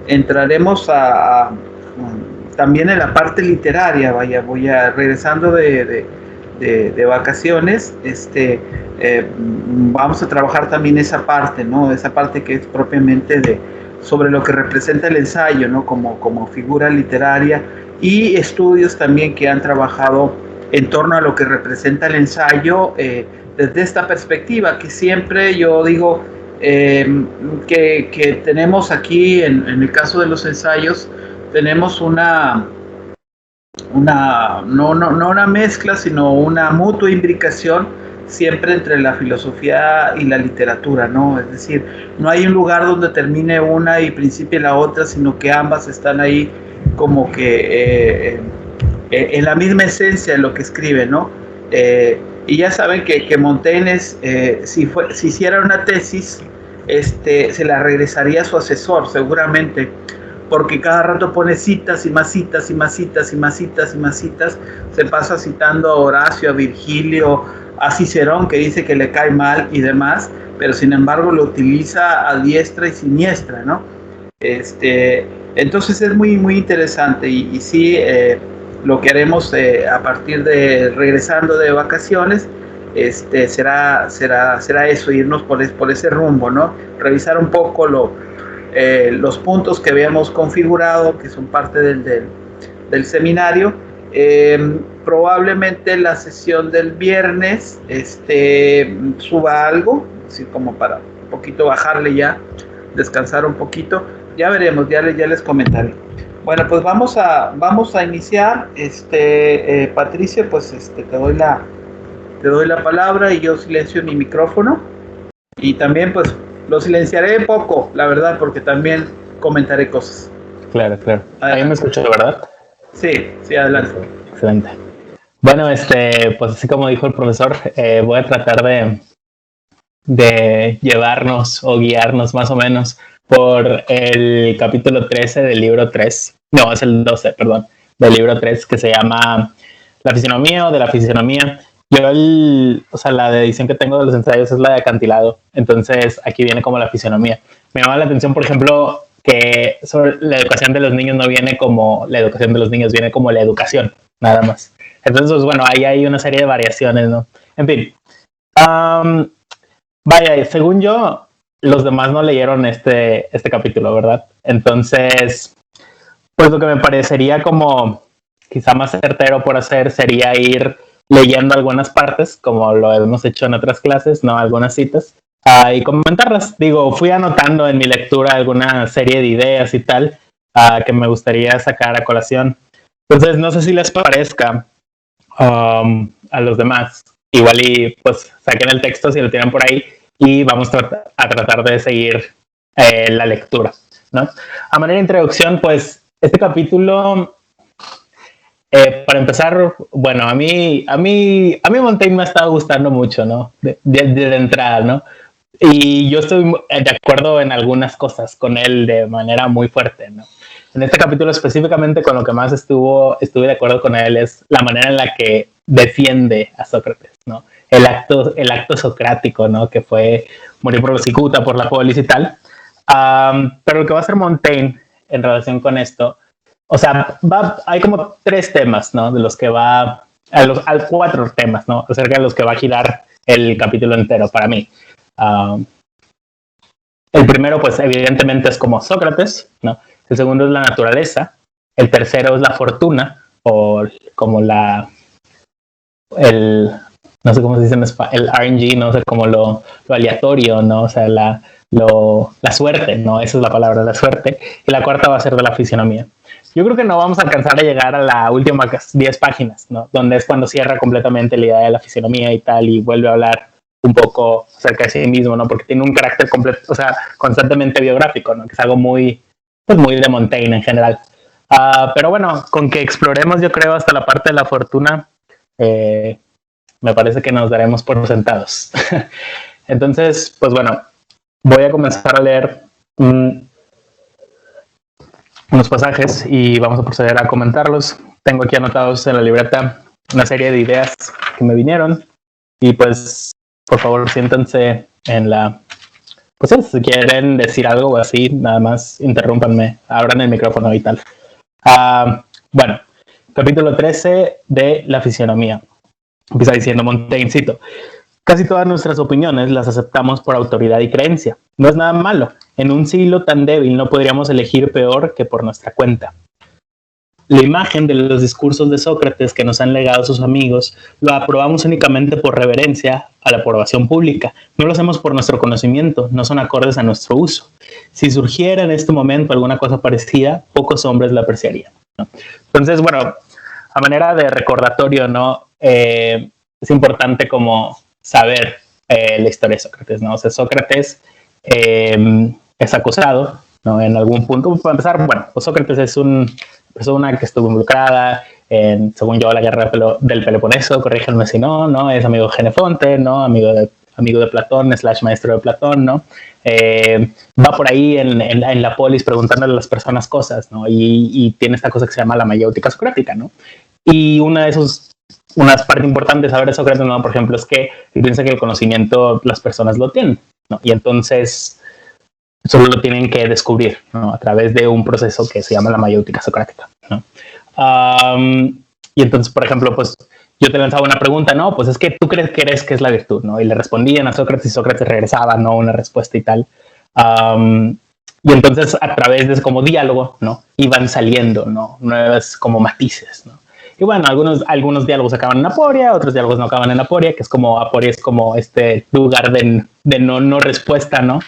entraremos también en la parte literaria. Voy a regresando de vacaciones, vamos a trabajar también esa parte, ¿no? Esa parte que es propiamente sobre lo que representa el ensayo, ¿no? Como figura literaria, y estudios también que han trabajado en torno a lo que representa el ensayo desde esta perspectiva, que siempre yo digo que tenemos aquí, en el caso de los ensayos, tenemos no una mezcla, sino una mutua imbricación siempre entre la filosofía y la literatura, ¿no? Es decir, no hay un lugar donde termine una y principie la otra, sino que ambas están ahí como que en la misma esencia de lo que escribe, ¿no? Y ya saben que Montaigne si hiciera una tesis, se la regresaría a su asesor, seguramente, porque cada rato pone citas y más citas y más citas y más citas y más citas. Se pasa citando a Horacio, a Virgilio, a Cicerón, que dice que le cae mal y demás, pero sin embargo lo utiliza a diestra y siniestra, ¿no? Entonces es muy, muy interesante, y sí, lo que haremos a partir de regresando de vacaciones, será eso, irnos por ese rumbo, ¿no? Revisar un poco los puntos que habíamos configurado, que son parte del seminario. Probablemente la sesión del viernes suba algo, así como para un poquito bajarle ya, descansar un poquito. Ya veremos, ya les comentaré. Bueno, pues vamos a iniciar. Patricia, pues te doy la palabra, y yo silencio mi micrófono, y también pues lo silenciaré poco, la verdad, porque también comentaré cosas. Claro. Ahí me escucho, ¿verdad? Sí, adelante. Excelente. Bueno, pues así como dijo el profesor, voy a tratar de llevarnos o guiarnos más o menos por el capítulo 13 del libro 3. No, es el 12, perdón, del libro 3, que se llama La fisionomía, o de la fisionomía. Yo, la edición que tengo de los ensayos es la de acantilado, entonces aquí viene como la fisionomía. Me llama la atención, por ejemplo, que sobre la educación de los niños no viene como la educación de los niños, viene como la educación, nada más. Entonces, pues, bueno, ahí hay una serie de variaciones, ¿no? En fin. Vaya, según yo, los demás no leyeron este capítulo, ¿verdad? Entonces, pues lo que me parecería como quizá más certero por hacer sería ir leyendo algunas partes, como lo hemos hecho en otras clases, ¿no? Algunas citas, y comentarlas. Digo, fui anotando en mi lectura alguna serie de ideas y tal, que me gustaría sacar a colación. Entonces, no sé si les parezca a los demás. Igual y pues saquen el texto si lo tienen por ahí, y vamos a tratar de seguir la lectura, ¿no? A manera de introducción, pues este capítulo, para empezar, bueno, a mí Montaigne me ha estado gustando mucho, ¿no? De entrada, ¿no? Y yo estoy de acuerdo en algunas cosas con él de manera muy fuerte, ¿no? En este capítulo específicamente, con lo que más estuve de acuerdo con él es la manera en la que defiende a Sócrates, ¿no? El acto socrático, ¿no? Que fue morir por la cicuta, por la polis y tal. Pero lo que va a hacer Montaigne en relación con esto, o sea, hay como 3 temas, ¿no? De los que va, a 4 temas, ¿no? Acerca de los que va a girar el capítulo entero para mí. El primero, pues, evidentemente es como Sócrates, ¿no? El segundo es la naturaleza. El tercero es la fortuna, o como no sé cómo se dice en español, el RNG, no sé, como lo aleatorio, ¿no? O sea, la suerte, ¿no? Esa es la palabra, la suerte. Y la cuarta va a ser de la fisionomía. Yo creo que no vamos a alcanzar a llegar a la última 10 páginas, ¿no? Donde es cuando cierra completamente la idea de la fisionomía y tal, y vuelve a hablar un poco acerca de sí mismo, ¿no? Porque tiene un carácter completo, o sea, constantemente biográfico, ¿no? Que es algo muy de Montaigne en general. Pero bueno, con que exploremos, yo creo, hasta la parte de la fortuna, me parece que nos daremos por sentados. Entonces, pues bueno, voy a comenzar a leer unos pasajes y vamos a proceder a comentarlos. Tengo aquí anotados en la libreta una serie de ideas que me vinieron, y pues por favor siéntense en la pues si quieren decir algo o así, nada más interrúmpanme, abran el micrófono y tal. Bueno, capítulo 13 de la fisionomía. Empieza diciendo Montaigne, cito: casi todas nuestras opiniones las aceptamos por autoridad y creencia. No es nada malo. En un siglo tan débil no podríamos elegir peor que por nuestra cuenta. La imagen de los discursos de Sócrates que nos han legado sus amigos lo aprobamos únicamente por reverencia a la aprobación pública. No lo hacemos por nuestro conocimiento, no son acordes a nuestro uso. Si surgiera en este momento alguna cosa parecida, pocos hombres la apreciarían, ¿no? Entonces, bueno, a manera de recordatorio, ¿no? Es importante como saber la historia de Sócrates, ¿no? O sea, Sócrates es acusado, ¿no? En algún punto, para empezar, bueno, pues Sócrates es una persona que estuvo involucrada en, según yo, la guerra del Peloponeso, corríjanme si no, ¿no? Es amigo de Jenofonte, ¿no? Amigo de Platón, / maestro de Platón, ¿no? Va por ahí en la polis preguntándole a las personas cosas, ¿no? Y tiene esta cosa que se llama la mayéutica socrática, ¿no? Y unas partes importantes de saber de Sócrates, ¿no? Por ejemplo, es que piensa que el conocimiento las personas lo tienen, ¿no? Y entonces solo lo tienen que descubrir, ¿no? A través de un proceso que se llama la mayéutica socrática, ¿no? Y entonces, por ejemplo, pues yo te lanzaba una pregunta, ¿no? Pues es que tú crees que es la virtud, ¿no? Y le respondían a Sócrates y Sócrates regresaba, ¿no? Una respuesta y tal. Y entonces a través de ese como diálogo, ¿no? Iban saliendo, ¿no? Nuevas como matices, ¿no? Y bueno, algunos diálogos acaban en aporia, otros diálogos no acaban en aporia, que es como, aporia es como este lugar de no respuesta, ¿no?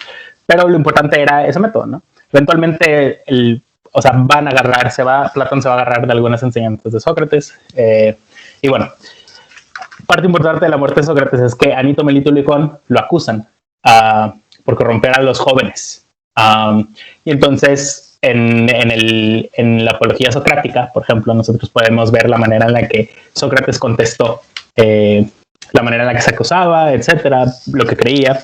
Pero lo importante era ese método, ¿no? Eventualmente, Platón se va a agarrar de algunas enseñanzas de Sócrates. Y bueno, parte importante de la muerte de Sócrates es que Anito, Melito y Licón lo acusan por corromper a los jóvenes. Y entonces, en la apología socrática, por ejemplo, nosotros podemos ver la manera en la que Sócrates contestó, la manera en la que se acusaba, etcétera, lo que creía.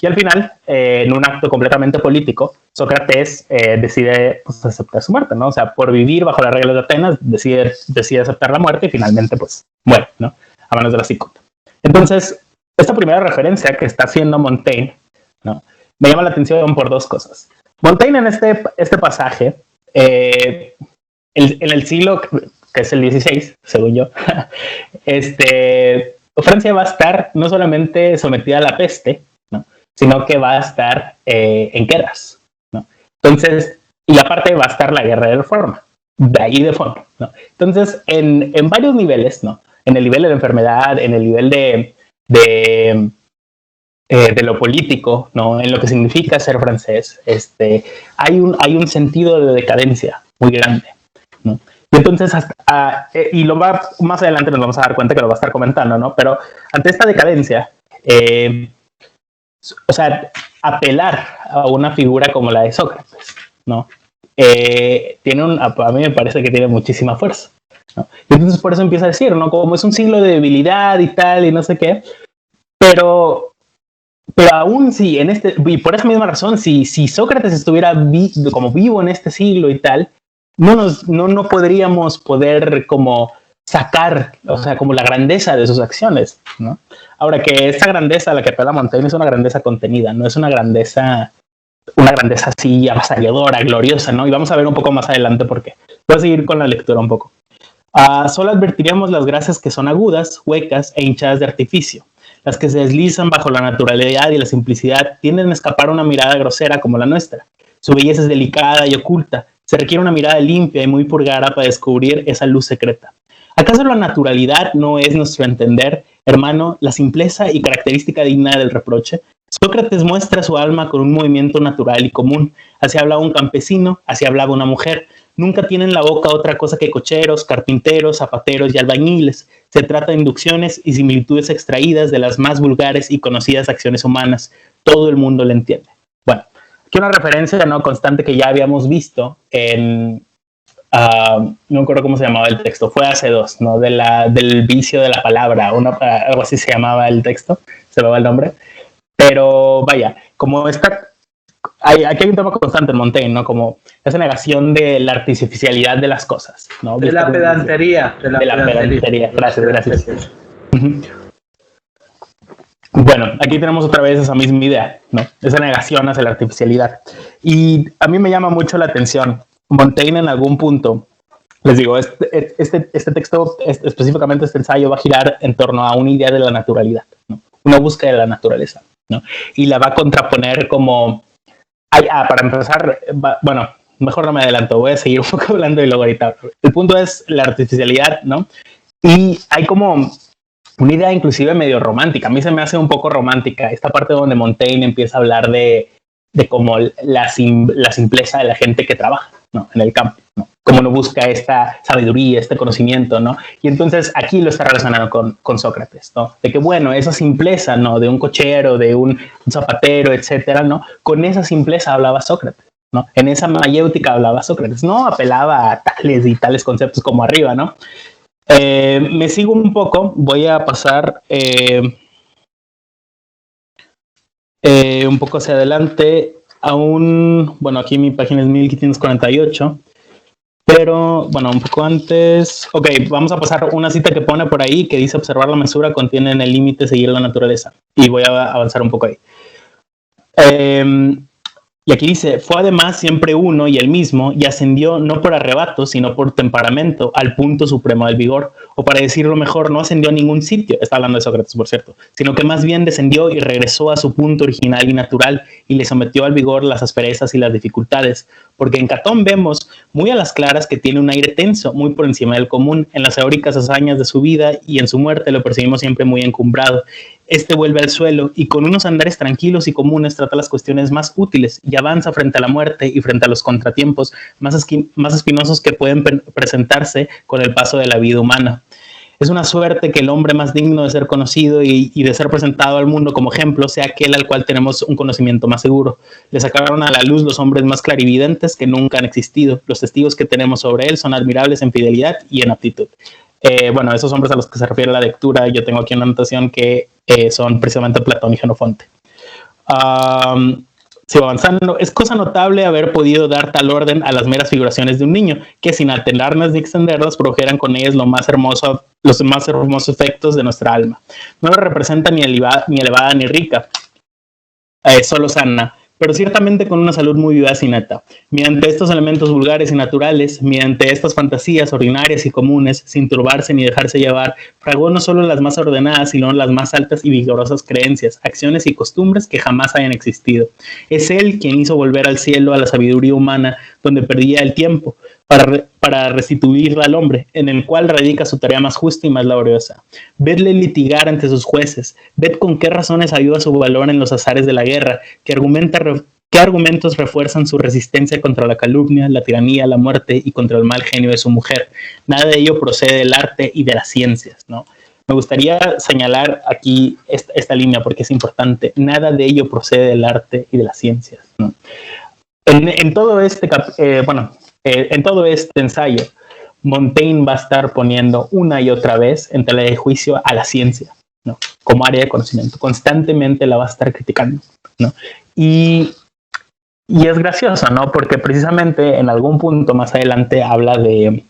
Y al final, en un acto completamente político, Sócrates decide pues, aceptar su muerte, ¿no? O sea, por vivir bajo las reglas de Atenas, decide aceptar la muerte y finalmente, pues, muere, ¿no? A manos de la cicota. Entonces, esta primera referencia que está haciendo Montaigne, ¿no? Me llama la atención por dos cosas. Montaigne en este pasaje, en el siglo, que es el XVI, según yo, Francia va a estar no solamente sometida a la peste, ¿no? Sino que va a estar en guerras, ¿no? Entonces, y aparte va a estar la guerra de reforma, de ahí de fondo, ¿no? Entonces, en varios niveles, ¿no? En el nivel de la enfermedad, en el nivel de lo político, ¿no? En lo que significa ser francés, hay un sentido de decadencia muy grande, ¿no? Y entonces, más adelante nos vamos a dar cuenta que lo va a estar comentando, ¿no? Pero ante esta decadencia, apelar a una figura como la de Sócrates, ¿no? A mí me parece que tiene muchísima fuerza, ¿no? Y entonces por eso empieza a decir, ¿no? Como es un siglo de debilidad y tal, y no sé qué, pero aún si y por esa misma razón, si Sócrates estuviera como vivo en este siglo y tal, no podríamos poder como sacar, o sea, como la grandeza de sus acciones, ¿no? Ahora que esta grandeza a la que apela Montaigne es una grandeza contenida, no es una grandeza así avasalladora, gloriosa, ¿no? Y vamos a ver un poco más adelante por qué. Voy a seguir con la lectura un poco. Solo advertiríamos las gracias que son agudas, huecas e hinchadas de artificio. Las que se deslizan bajo la naturalidad y la simplicidad tienden a escapar a una mirada grosera como la nuestra. Su belleza es delicada y oculta. Se requiere una mirada limpia y muy purgada para descubrir esa luz secreta. ¿Acaso la naturalidad no es nuestro entender, hermano, la simpleza y característica digna del reproche? Sócrates muestra su alma con un movimiento natural y común. Así hablaba un campesino, así hablaba una mujer. Nunca tienen en la boca otra cosa que cocheros, carpinteros, zapateros y albañiles. Se trata de inducciones y similitudes extraídas de las más vulgares y conocidas acciones humanas. Todo el mundo lo entiende. Bueno, aquí una referencia, ¿no?, constante que ya habíamos visto en... no me acuerdo cómo se llamaba el texto, fue hace dos, ¿no? Del vicio de la palabra, algo así se llamaba el texto, se me va el nombre. Pero vaya, como aquí hay un tema constante en Montaigne, ¿no? Como esa negación de la artificialidad de las cosas, ¿no? De la pedantería. Gracias. Uh-huh. Bueno, aquí tenemos otra vez esa misma idea, ¿no? Esa negación hacia la artificialidad. Y a mí me llama mucho la atención. Montaigne en algún punto, les digo, este texto, específicamente este ensayo, va a girar en torno a una idea de la naturalidad, ¿no? Una búsqueda de la naturaleza, ¿no? Y la va a contraponer como... para empezar, bueno, mejor no me adelanto, voy a seguir un poco hablando y luego ahorita. El punto es la artificialidad, ¿no? Y hay como una idea inclusive medio romántica. A mí se me hace un poco romántica esta parte donde Montaigne empieza a hablar de como la simpleza de la gente que trabaja, ¿no? En el campo, ¿no? Cómo no busca esta sabiduría, este conocimiento, ¿no? Y entonces aquí lo está relacionando con Sócrates, ¿no? De que, bueno, esa simpleza, ¿no? De un cochero, de un zapatero, etcétera, ¿no? Con esa simpleza hablaba Sócrates, ¿no? En esa mayéutica hablaba Sócrates, no apelaba a tales y tales conceptos como arriba, ¿no? Me sigo un poco, voy a pasar un poco hacia adelante a bueno, aquí mi página es 1548, pero bueno, un poco antes, ok, vamos a pasar una cita que pone por ahí que dice: observar la mesura contiene en el límite seguir la naturaleza, y voy a avanzar un poco ahí. Y aquí dice: fue además siempre uno y el mismo, y ascendió no por arrebato, sino por temperamento, al punto supremo del vigor. O para decirlo mejor, no ascendió a ningún sitio, está hablando de Sócrates, por cierto, sino que más bien descendió y regresó a su punto original y natural, y le sometió al vigor las asperezas y las dificultades. Porque en Catón vemos muy a las claras que tiene un aire tenso, muy por encima del común. En las heroicas hazañas de su vida y en su muerte lo percibimos siempre muy encumbrado. Este vuelve al suelo y con unos andares tranquilos y comunes trata las cuestiones más útiles y avanza frente a la muerte y frente a los contratiempos más espinosos que pueden presentarse con el paso de la vida humana. Es una suerte que el hombre más digno de ser conocido y de ser presentado al mundo como ejemplo sea aquel al cual tenemos un conocimiento más seguro. Le sacaron a la luz los hombres más clarividentes que nunca han existido. Los testigos que tenemos sobre él son admirables en fidelidad y en aptitud. Bueno, esos hombres a los que se refiere la lectura, yo tengo aquí una anotación que son precisamente Platón y Jenofonte. Sigo avanzando. Es cosa notable haber podido dar tal orden a las meras figuraciones de un niño, que sin alternarlas ni extenderlas produjeran con ellas los más hermosos efectos de nuestra alma. No la representa ni elevada ni rica, solo sana, pero ciertamente con una salud muy vivaz y neta. Mediante estos elementos vulgares y naturales, mediante estas fantasías ordinarias y comunes, sin turbarse ni dejarse llevar, fragó no solo las más ordenadas, sino las más altas y vigorosas creencias, acciones y costumbres que jamás hayan existido. Es él quien hizo volver al cielo a la sabiduría humana, donde perdía el tiempo, para restituirla al hombre, en el cual radica su tarea más justa y más laboriosa. Vedle litigar ante sus jueces, ved con qué razones ayuda su valor en los azares de la guerra, qué argumentos refuerzan su resistencia contra la calumnia, la tiranía, la muerte y contra el mal genio de su mujer. Nada de ello procede del arte y de las ciencias, ¿no? Me gustaría señalar aquí esta línea porque es importante. Nada de ello procede del arte y de las ciencias, ¿no? En todo en todo este ensayo, Montaigne va a estar poniendo una y otra vez en tela de juicio a la ciencia, ¿no? Como área de conocimiento. Constantemente la va a estar criticando, ¿no? Y es gracioso, ¿no? Porque precisamente en algún punto más adelante habla de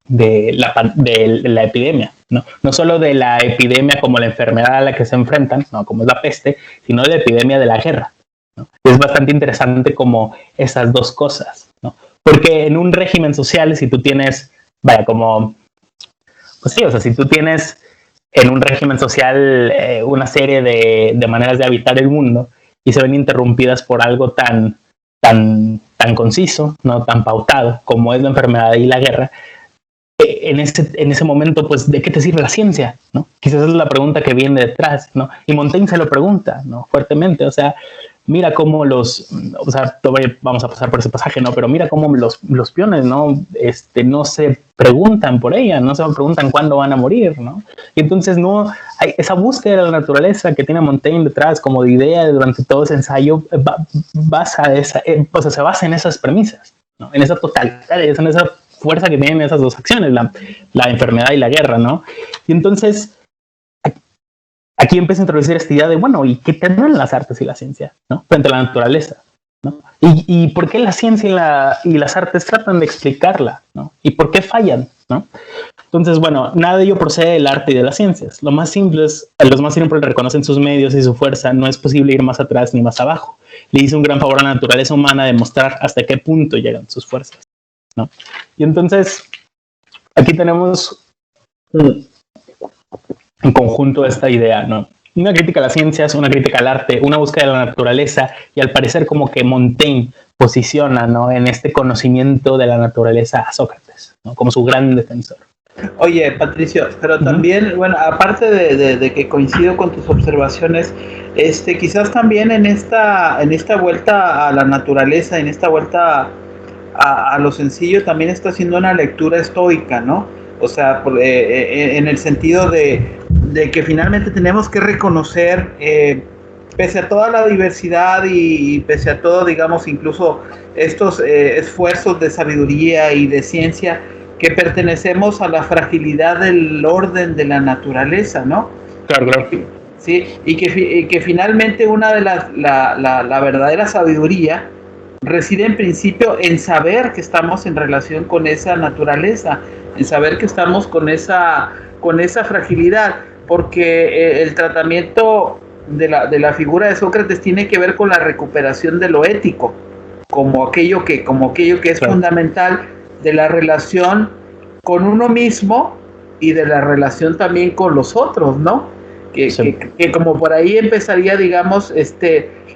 la epidemia, ¿no? No solo de la epidemia como la enfermedad a la que se enfrentan, ¿no? Como es la peste, sino de la epidemia de la guerra, ¿no? Es bastante interesante como esas dos cosas, ¿no? Porque en un régimen social, si tú tienes, si tú tienes en un régimen social una serie de maneras de habitar el mundo y se ven interrumpidas por algo tan conciso, no tan pautado como es la enfermedad y la guerra, en ese momento, pues, ¿de qué te sirve la ciencia? ¿No? Quizás es la pregunta que viene detrás, ¿no? Y Montaigne se lo pregunta, ¿no? Fuertemente, o sea, mira cómo vamos a pasar por ese pasaje, ¿no? Pero mira cómo los peones, ¿no? No se preguntan por ella, no se preguntan cuándo van a morir, ¿no? Y entonces no hay esa búsqueda de la naturaleza que tiene Montaigne detrás como de idea durante todo ese ensayo, se basa en esas premisas, ¿no? En esa totalidad, en esa fuerza que tienen esas dos acciones, la enfermedad y la guerra, ¿no? Y entonces aquí empieza a introducir esta idea de, bueno, ¿y qué tendrán las artes y la ciencia, ¿no? Frente a la naturaleza, ¿no? ¿Y por qué la ciencia y las artes tratan de explicarla, ¿no? ¿Y por qué fallan, ¿no? Entonces, bueno, nada de ello procede del arte y de las ciencias. Los más simples reconocen sus medios y su fuerza. No es posible ir más atrás ni más abajo. Le hizo un gran favor a la naturaleza humana demostrar hasta qué punto llegan sus fuerzas, ¿no? Y entonces, aquí tenemos en conjunto esta idea, ¿no? Una crítica a las ciencias, una crítica al arte, una búsqueda de la naturaleza, y al parecer como que Montaigne posiciona, ¿no?, en este conocimiento de la naturaleza a Sócrates, ¿no?, como su gran defensor. Oye, Patricio, pero también, bueno, aparte de que coincido con tus observaciones, quizás también en esta vuelta a la naturaleza, en esta vuelta a lo sencillo, también está haciendo una lectura estoica, ¿no? O sea, en el sentido de que finalmente tenemos que reconocer, pese a toda la diversidad y pese a todo, digamos, incluso estos esfuerzos de sabiduría y de ciencia, que pertenecemos a la fragilidad del orden de la naturaleza, ¿no? Claro, claro. Sí, y que finalmente una de la verdadera sabiduría reside en principio en saber que estamos en relación con esa naturaleza, en saber que estamos con esa fragilidad, porque el tratamiento de la figura de Sócrates tiene que ver con la recuperación de lo ético, como aquello que es claro, fundamental de la relación con uno mismo y de la relación también con los otros, ¿no? Que como por ahí empezaría, digamos,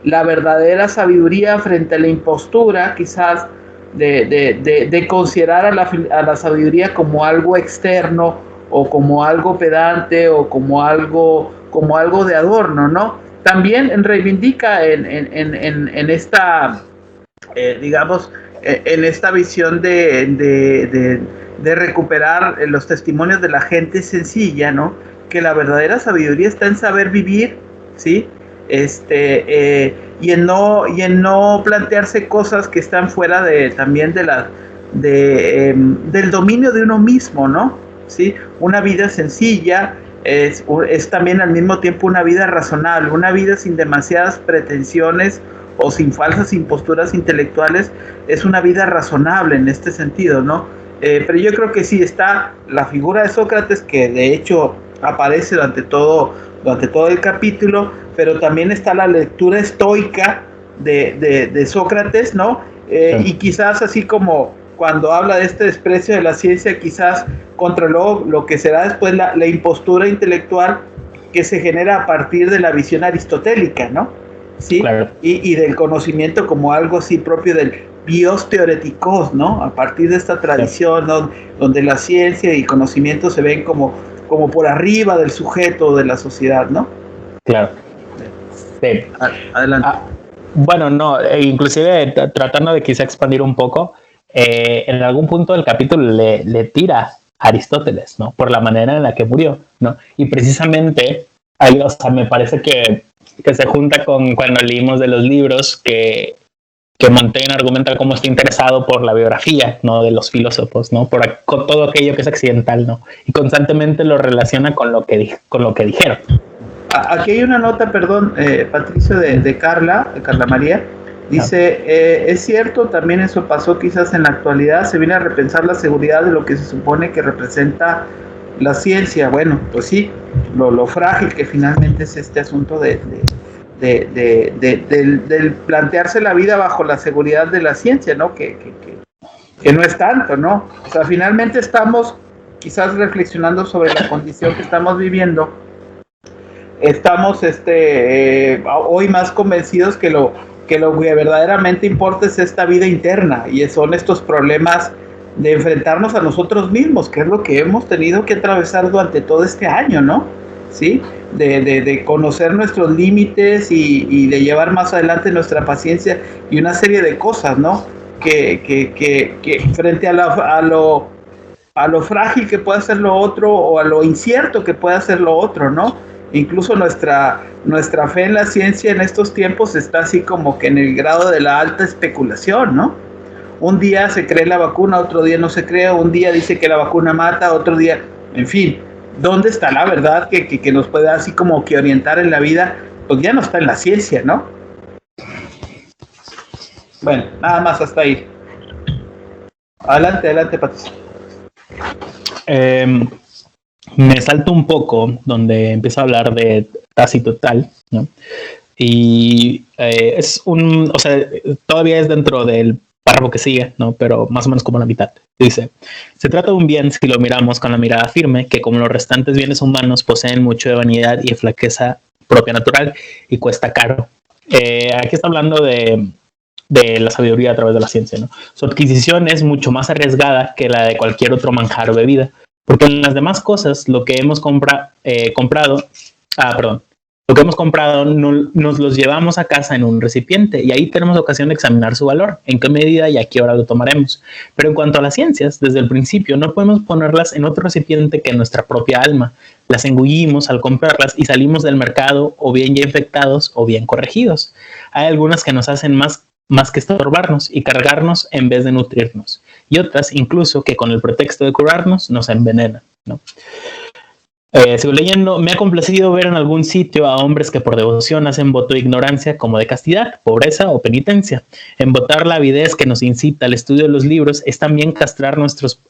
la verdadera sabiduría frente a la impostura, quizás, de considerar a la sabiduría como algo externo, o como algo pedante, o como algo de adorno, ¿no? También reivindica en esta, digamos, en esta visión de recuperar los testimonios de la gente sencilla, ¿no?, que la verdadera sabiduría está en saber vivir, ¿sí? Y en no plantearse cosas que están fuera también del dominio de uno mismo, ¿no? ¿Sí? Una vida sencilla es también al mismo tiempo una vida razonable, una vida sin demasiadas pretensiones o sin falsas imposturas intelectuales, es una vida razonable en este sentido, ¿no? Pero yo creo que sí está la figura de Sócrates, que de hecho aparece durante todo el capítulo, pero también está la lectura estoica de Sócrates, ¿no? Sí. Y quizás así como cuando habla de este desprecio de la ciencia, quizás contra lo que será después la impostura intelectual que se genera a partir de la visión aristotélica, ¿no? ¿Sí? Claro. Y del conocimiento como algo así propio del bios theoreticos, ¿no? A partir de esta tradición, sí, ¿no?, donde la ciencia y conocimiento se ven como por arriba del sujeto de la sociedad, ¿no? Claro. Sí. Adelante. Bueno, no, inclusive tratando de quizá expandir un poco, en algún punto del capítulo le tira a Aristóteles, ¿no?, por la manera en la que murió, ¿no? Y precisamente, ahí, o sea, me parece que se junta con cuando leímos de los libros que Montaigne argumenta cómo está interesado por la biografía, ¿no?, de los filósofos, ¿no?, con todo aquello que es accidental, ¿no?, y constantemente lo relaciona con lo que dijeron. Aquí hay una nota, perdón, Patricio, de Carla María. Dice, es cierto, también eso pasó quizás en la actualidad, se viene a repensar la seguridad de lo que se supone que representa la ciencia. Bueno, pues sí, lo frágil que finalmente es este asunto del plantearse la vida bajo la seguridad de la ciencia, ¿no? Que no es tanto, ¿no? O sea, finalmente estamos quizás reflexionando sobre la condición que estamos viviendo. Estamos hoy más convencidos que lo que verdaderamente importa es esta vida interna, y son estos problemas de enfrentarnos a nosotros mismos, que es lo que hemos tenido que atravesar durante todo este año, ¿no? ¿Sí? De conocer nuestros límites y de llevar más adelante nuestra paciencia y una serie de cosas, ¿no? Que frente a lo frágil que puede ser lo otro, o a lo incierto que puede ser lo otro, ¿no? Incluso nuestra fe en la ciencia en estos tiempos está así como que en el grado de la alta especulación, ¿no? Un día se cree la vacuna, otro día no se cree, un día dice que la vacuna mata, otro día, en fin, ¿dónde está la verdad que nos puede así como que orientar en la vida? Pues ya no está en la ciencia, ¿no? Bueno, nada más hasta ahí. Adelante, Patricia. me salto un poco donde empiezo a hablar de Tácito tal, ¿no? Y o sea, todavía es dentro del párrafo que sigue, ¿no? Pero más o menos como la mitad. Dice, se trata de un bien si lo miramos con la mirada firme, que como los restantes bienes humanos poseen mucho de vanidad y de flaqueza propia natural y cuesta caro. Aquí está hablando de la sabiduría a través de la ciencia, ¿no? Su adquisición es mucho más arriesgada que la de cualquier otro manjar o bebida, porque en las demás cosas lo que hemos comprado, lo que hemos comprado nos los llevamos a casa en un recipiente y ahí tenemos ocasión de examinar su valor, en qué medida y a qué hora lo tomaremos. Pero en cuanto a las ciencias, desde el principio no podemos ponerlas en otro recipiente que en nuestra propia alma. Las engullimos al comprarlas y salimos del mercado o bien ya infectados o bien corregidos. Hay algunas que nos hacen más que estorbarnos y cargarnos en vez de nutrirnos. Y otras, incluso, que con el pretexto de curarnos, nos envenenan, ¿no? Sigo leyendo. Me ha complacido ver en algún sitio a hombres que por devoción hacen voto de ignorancia como de castidad, pobreza o penitencia. Embotar la avidez que nos incita al estudio de los libros es también castrar nuestros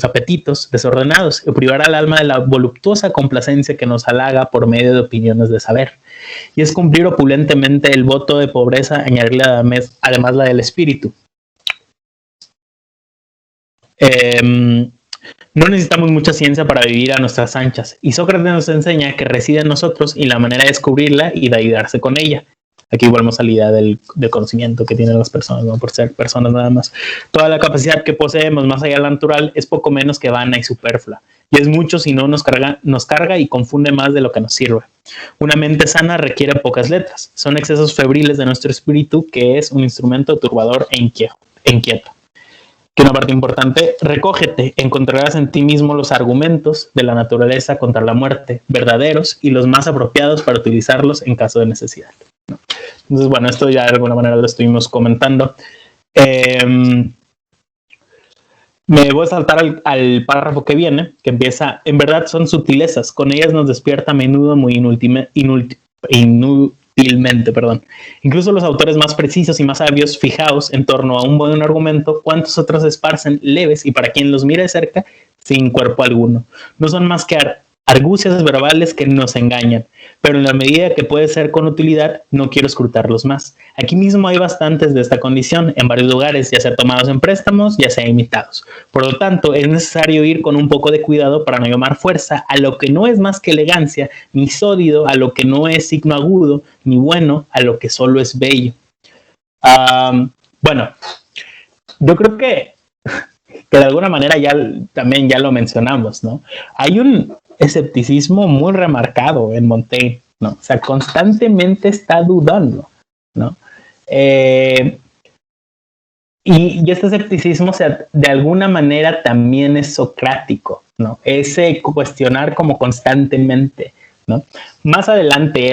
apetitos desordenados y privar al alma de la voluptuosa complacencia que nos halaga por medio de opiniones de saber. Y es cumplir opulentemente el voto de pobreza, añadirle además la del espíritu. No necesitamos mucha ciencia para vivir a nuestras anchas, y Sócrates nos enseña que reside en nosotros y la manera de descubrirla y de ayudarse con ella. Aquí volvemos a la idea del conocimiento que tienen las personas, no por ser personas nada más. Toda la capacidad que poseemos más allá de la natural es poco menos que vana y superflua, y es mucho si no nos carga y confunde más de lo que nos sirve. Una mente sana requiere pocas letras, son excesos febriles de nuestro espíritu, que es un instrumento turbador e inquieto. Que una parte importante, recógete, encontrarás en ti mismo los argumentos de la naturaleza contra la muerte, verdaderos y los más apropiados para utilizarlos en caso de necesidad, ¿no? Entonces, bueno, esto ya de alguna manera lo estuvimos comentando. Me voy a saltar al párrafo que viene, que empieza, en verdad son sutilezas, con ellas nos despierta a menudo muy inútilmente, Incluso los autores más precisos y más sabios, fijaos en torno a un buen argumento, cuántos otros esparcen leves y para quien los mire de cerca, sin cuerpo alguno. No son más que argucias verbales que nos engañan, pero en la medida que puede ser con utilidad, no quiero escrutarlos más. Aquí mismo hay bastantes de esta condición, en varios lugares, ya sea tomados en préstamos, ya sea imitados. Por lo tanto, es necesario ir con un poco de cuidado para no llamar fuerza a lo que no es más que elegancia, ni sólido a lo que no es signo agudo, ni bueno a lo que solo es bello. Bueno, yo creo que de alguna manera también ya lo mencionamos, ¿no? Hay un escepticismo muy remarcado en Montaigne, ¿no? O sea, constantemente está dudando, ¿no? Y este escepticismo, o sea, de alguna manera también es socrático, ¿no? Ese cuestionar como constantemente, ¿no? Más adelante,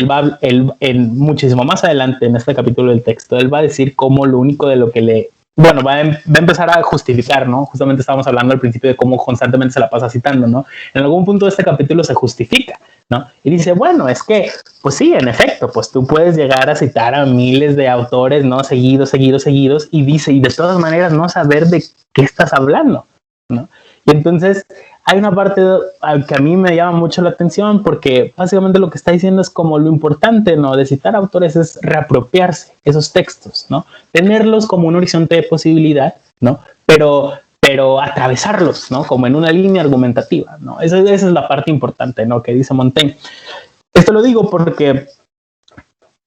muchísimo más adelante en este capítulo del texto, él va a decir cómo lo único de lo que va a empezar a justificar, ¿no? Justamente estábamos hablando al principio de cómo constantemente se la pasa citando, ¿no? En algún punto de este capítulo se justifica, ¿no? Y dice, bueno, es que, pues sí, en efecto, pues tú puedes llegar a citar a miles de autores, ¿no? Seguidos, y dice, y de todas maneras no saber de qué estás hablando, ¿no? Y entonces hay una parte que a mí me llama mucho la atención porque básicamente lo que está diciendo es como lo importante, ¿no? De citar autores es reapropiarse esos textos, ¿no? Tenerlos como un horizonte de posibilidad, ¿no? Pero atravesarlos, ¿no? Como en una línea argumentativa, ¿no? Esa es la parte importante, ¿no? Que dice Montaigne. Esto lo digo porque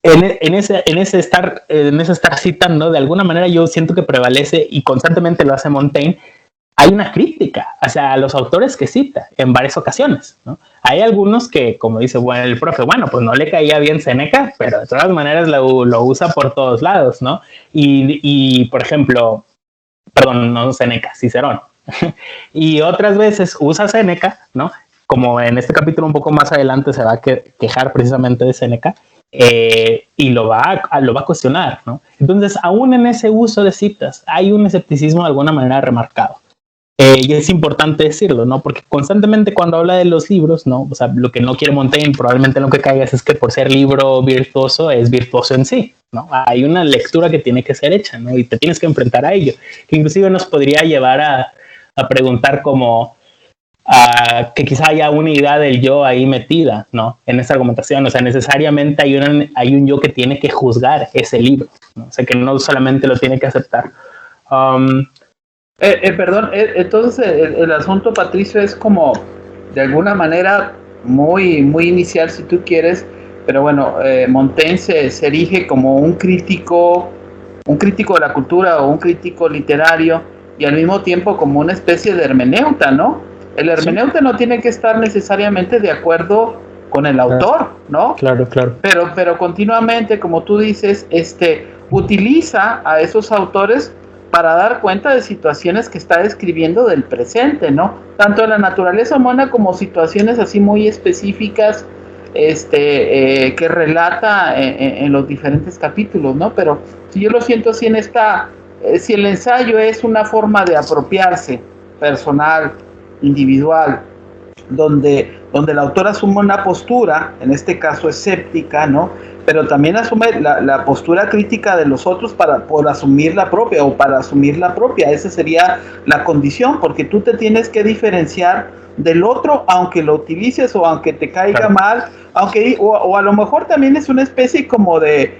en ese estar citando, de alguna manera yo siento que prevalece, y constantemente lo hace Montaigne, hay una crítica hacia los autores que cita en varias ocasiones, ¿no? Hay algunos que, como dice el profe, bueno, pues no le caía bien Séneca, pero de todas maneras lo usa por todos lados, ¿no? Y por ejemplo, perdón, no Séneca, Cicerón. Y otras veces usa Séneca, ¿no? Como en este capítulo un poco más adelante se va a quejar precisamente de Séneca, y lo va a cuestionar, ¿no? Entonces, aún en ese uso de citas, hay un escepticismo de alguna manera remarcado. Y es importante decirlo, ¿no? Porque constantemente cuando habla de los libros, ¿no? O sea, lo que no quiere Montaigne, probablemente lo que caigas es que por ser libro virtuoso, es virtuoso en sí, ¿no? Hay una lectura que tiene que ser hecha, ¿no? Y te tienes que enfrentar a ello. Que inclusive nos podría llevar a preguntar como, que quizá haya una idea del yo ahí metida, ¿no? En esta argumentación, o sea, necesariamente hay un yo que tiene que juzgar ese libro, ¿no? O sea, que no solamente lo tiene que aceptar. Perdón, entonces el asunto, Patricio, es como de alguna manera muy, muy inicial, si tú quieres, pero bueno, Montaigne se erige como un crítico de la cultura o un crítico literario, y al mismo tiempo como una especie de hermeneuta, ¿no? El hermeneuta no tiene que estar necesariamente de acuerdo con el autor, ¿no? Claro. Pero continuamente, como tú dices, utiliza a esos autores para dar cuenta de situaciones que está describiendo del presente, ¿no? Tanto de la naturaleza humana como situaciones así muy específicas, que relata en los diferentes capítulos, ¿no? Pero si yo lo siento así si el ensayo es una forma de apropiarse personal, individual, donde el autor asume una postura, en este caso escéptica, ¿no? Pero también asume la postura crítica de los otros por asumir la propia, o para asumir la propia. Esa sería la condición, porque tú te tienes que diferenciar del otro, aunque lo utilices o aunque te caiga mal, o a lo mejor también es una especie como de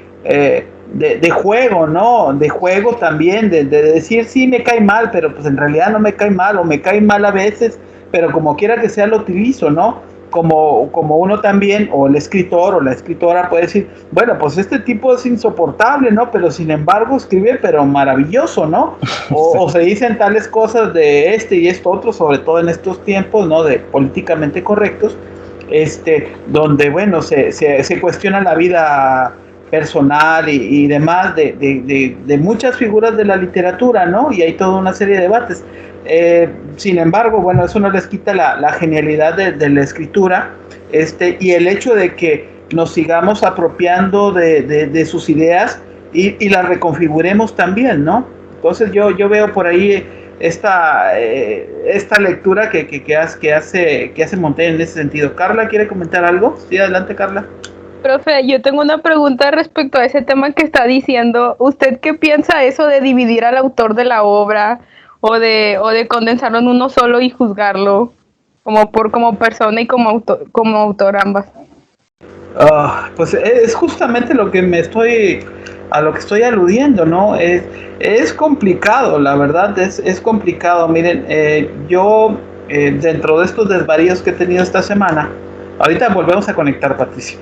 juego, ¿no? De juego también, de decir, sí, me cae mal, pero pues en realidad no me cae mal, o me cae mal a veces, pero como quiera que sea lo utilizo, ¿no? Como uno también, o el escritor o la escritora puede decir, bueno, pues este tipo es insoportable, ¿no? Pero sin embargo escribe, pero maravilloso, ¿no? O se dicen tales cosas de este y esto otro, sobre todo en estos tiempos, ¿no? De políticamente correctos, donde, bueno, se cuestiona la vida personal y demás de muchas figuras de la literatura, ¿no? Y hay toda una serie de debates. Sin embargo, bueno, eso no les quita la genialidad de la escritura, y el hecho de que nos sigamos apropiando de sus ideas y las reconfiguremos también, ¿no? Entonces yo veo por ahí esta lectura que hace Montaigne en ese sentido. ¿Carla quiere comentar algo? Sí, adelante, Carla. Profe, yo tengo una pregunta respecto a ese tema que está diciendo. ¿Usted qué piensa eso de dividir al autor de la obra o de condensarlo en uno solo y juzgarlo como persona y como autor ambas? Pues es justamente a lo que estoy aludiendo, ¿no? Es complicado, la verdad, es complicado. Miren, yo dentro de estos desvaríos que he tenido esta semana, ahorita volvemos a conectar, Patricio.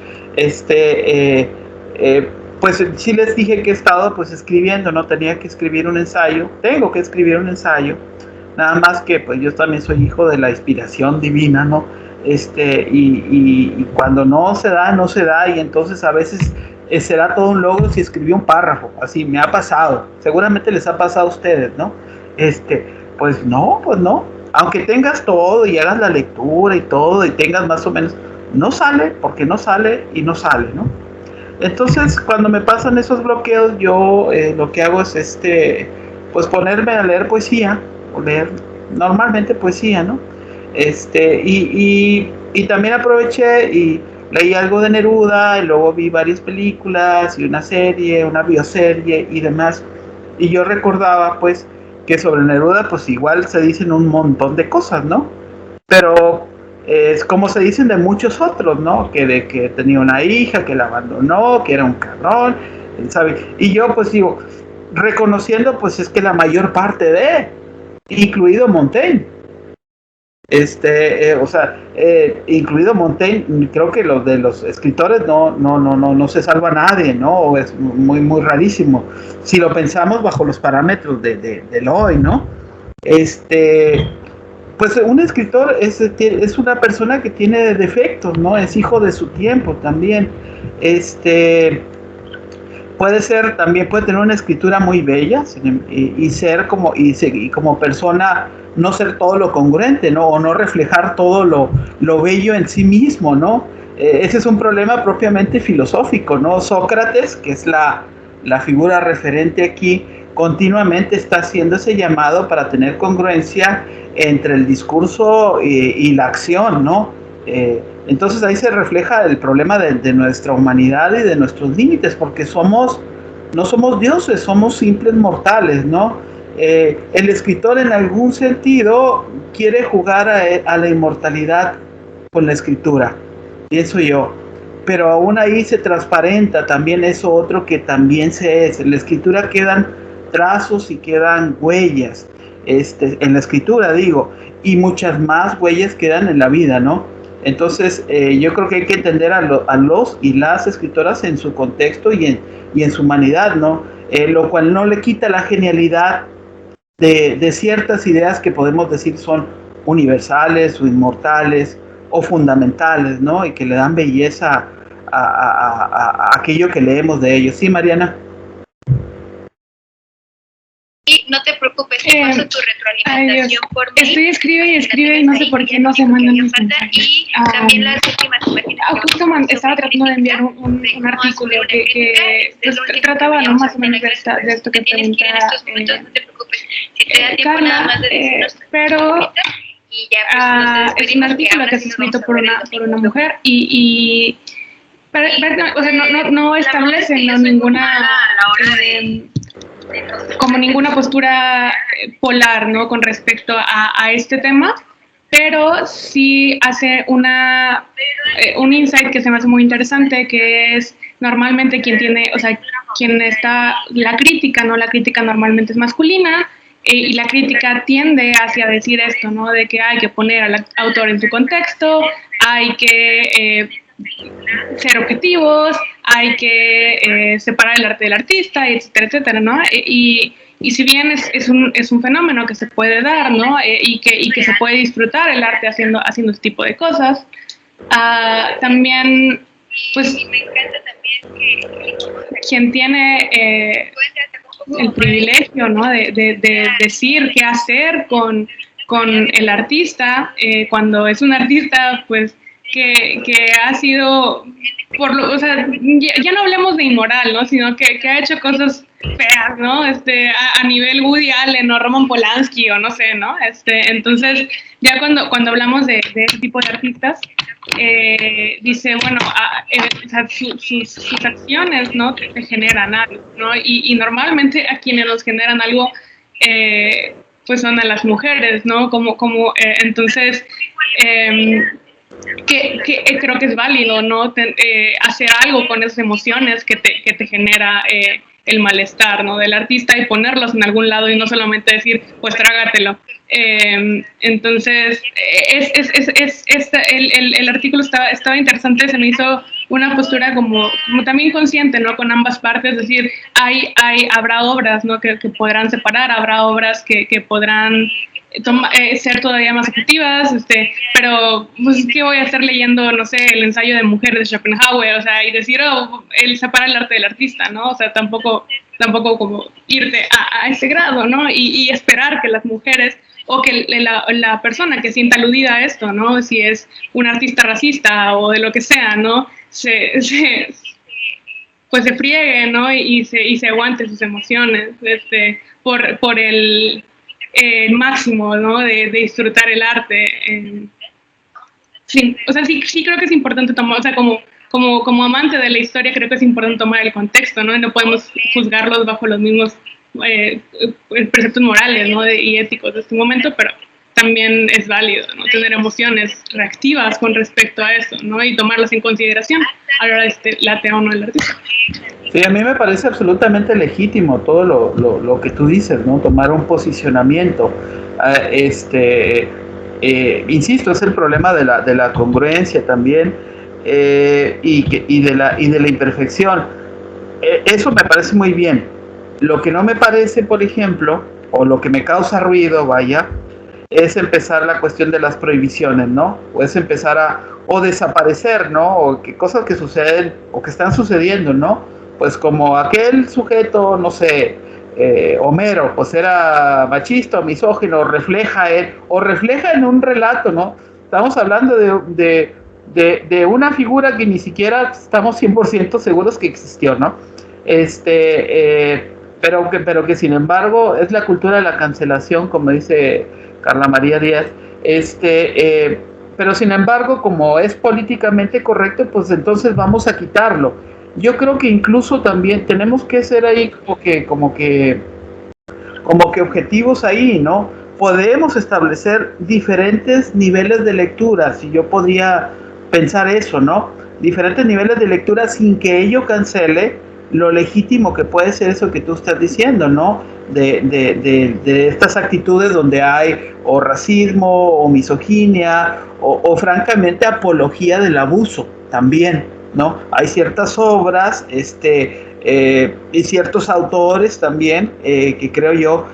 Pues sí les dije que he estado pues escribiendo, ¿no? Tengo que escribir un ensayo, nada más que pues yo también soy hijo de la inspiración divina, ¿no? Y cuando no se da, y entonces a veces será todo un logro si escribí un párrafo, así me ha pasado, seguramente les ha pasado a ustedes, ¿no? Pues no, aunque tengas todo y hagas la lectura y todo y tengas más o menos, no sale, porque no sale y no sale, ¿no? Entonces, cuando me pasan esos bloqueos, yo lo que hago es pues ponerme a leer poesía, o leer normalmente poesía, ¿no? Y también aproveché y leí algo de Neruda, y luego vi varias películas y una serie, una bioserie y demás. Y yo recordaba, pues, que sobre Neruda, pues igual se dicen un montón de cosas, ¿no? Pero es como se dicen de muchos otros, ¿no? Que tenía una hija, que la abandonó, que era un cabrón, ¿sabe? Y yo pues digo, reconociendo pues es que la mayor parte incluido Montaigne, incluido Montaigne, creo que los de los escritores no se salva nadie, ¿no? Es muy, muy rarísimo. Si lo pensamos bajo los parámetros del hoy, ¿no? Pues un escritor es una persona que tiene defectos, ¿no? Es hijo de su tiempo también. Puede tener una escritura muy bella y ser como persona no ser todo lo congruente, ¿no? O no reflejar todo lo bello en sí mismo, ¿no? Ese es un problema propiamente filosófico, ¿no? Sócrates, que es la figura referente aquí, continuamente está haciendo ese llamado para tener congruencia entre el discurso y la acción, ¿no? Entonces ahí se refleja el problema de nuestra humanidad y de nuestros límites, porque no somos dioses, somos simples mortales, ¿no? El escritor en algún sentido quiere jugar a la inmortalidad con la escritura, pienso yo, pero aún ahí se transparenta también eso otro que también se es. En la escritura quedan trazos y quedan huellas, en la escritura digo, y muchas más huellas quedan en la vida, ¿no? Entonces yo creo que hay que entender a los y las escritoras en su contexto y en su humanidad, ¿no? Lo cual no le quita la genialidad de ciertas ideas que podemos decir son universales o inmortales o fundamentales, ¿no? Y que le dan belleza a aquello que leemos de ellos. Sí, Mariana. Y no te preocupes, te paso tu retroalimentación por mí. Estoy escribe y no sé por qué no se mandan mis mensajes. Y también las últimas imágenes. Justo estaba tratando de enviar un artículo que pues, trataba ¿no? más o menos de esto que pregunta No te preocupes, si te da tiempo Carla, nada más de decirnos pero y ya, pues, es un artículo que es escrito por una mujer pero, no establece ninguna como ninguna postura polar, ¿no? Con respecto a este tema, pero sí hace un insight que se me hace muy interesante, que es normalmente quien está la crítica, ¿no? La crítica normalmente es masculina, y la crítica tiende hacia decir esto, ¿no? De que hay que poner al autor en su contexto, hay que ser objetivos, hay que separar el arte del artista, etcétera, etcétera, ¿no? Y si bien es un fenómeno que se puede dar, ¿no? Y que se puede disfrutar el arte haciendo este tipo de cosas, también, pues, me encanta también que quien tiene el privilegio, ¿no? de decir qué hacer con el artista, cuando es un artista, pues, que ha sido, ya no hablemos de inmoral, ¿no? Sino que ha hecho cosas feas, ¿no? A nivel Woody Allen o Roman Polanski o no sé, ¿no? Entonces, ya cuando hablamos de este tipo de artistas, dice, bueno, sus acciones, ¿no? Te generan algo, ¿no? Y normalmente a quienes nos generan algo, pues son a las mujeres, ¿no? Entonces, que creo que es válido, ¿no? Hacer algo con esas emociones que te genera el malestar, ¿no? Del artista, y ponerlos en algún lado y no solamente decir, pues trágatelo. Entonces, el artículo estaba interesante, se me hizo una postura como también consciente, ¿no? Con ambas partes, es decir, habrá obras, ¿no? que podrán separar, habrá obras que podrán ser todavía más objetivas, pero pues ¿qué voy a estar leyendo, no sé, el ensayo de mujeres de Schopenhauer, o sea, y decir, él separa el arte del artista, ¿no? O sea, tampoco como irte a ese grado, ¿no? Y esperar que las mujeres o que la persona que sienta aludida a esto, ¿no? Si es un artista racista o de lo que sea, ¿no? Pues se friegue, ¿no? Y se aguante sus emociones, por el máximo, ¿no? De disfrutar el arte. Sí, o sea, sí creo que es importante tomar, o sea, como amante de la historia, creo que es importante tomar el contexto, ¿no? Y no podemos juzgarlos bajo los mismos preceptos morales, ¿no? Y éticos de este momento, pero también es válido, ¿no? Tener emociones reactivas con respecto a eso, ¿no? Y tomarlas en consideración a la hora de late o no el artista. Sí, a mí me parece absolutamente legítimo todo lo que tú dices, ¿no? Tomar un posicionamiento. Insisto, es el problema de la congruencia también, y de la imperfección. Eso me parece muy bien. Lo que no me parece, por ejemplo, o lo que me causa ruido, vaya, es empezar la cuestión de las prohibiciones, ¿no? O es empezar o desaparecer, ¿no? O que cosas que suceden o que están sucediendo, ¿no? Pues como aquel sujeto, no sé, Homero, pues era machista o misógino, refleja en un relato, ¿no? Estamos hablando de una figura que ni siquiera estamos 100% seguros que existió, ¿no? Pero que sin embargo es la cultura de la cancelación, como dice Carla María Díaz, pero sin embargo, como es políticamente correcto, pues entonces vamos a quitarlo. Yo creo que incluso también tenemos que ser ahí como como que objetivos ahí, ¿no? Podemos establecer diferentes niveles de lectura, si yo podría pensar eso, ¿no? Diferentes niveles de lectura sin que ello cancele lo legítimo que puede ser eso que tú estás diciendo, ¿no? De estas actitudes donde hay o racismo o misoginia o francamente apología del abuso también, ¿no? Hay ciertas obras y ciertos autores también que creo yo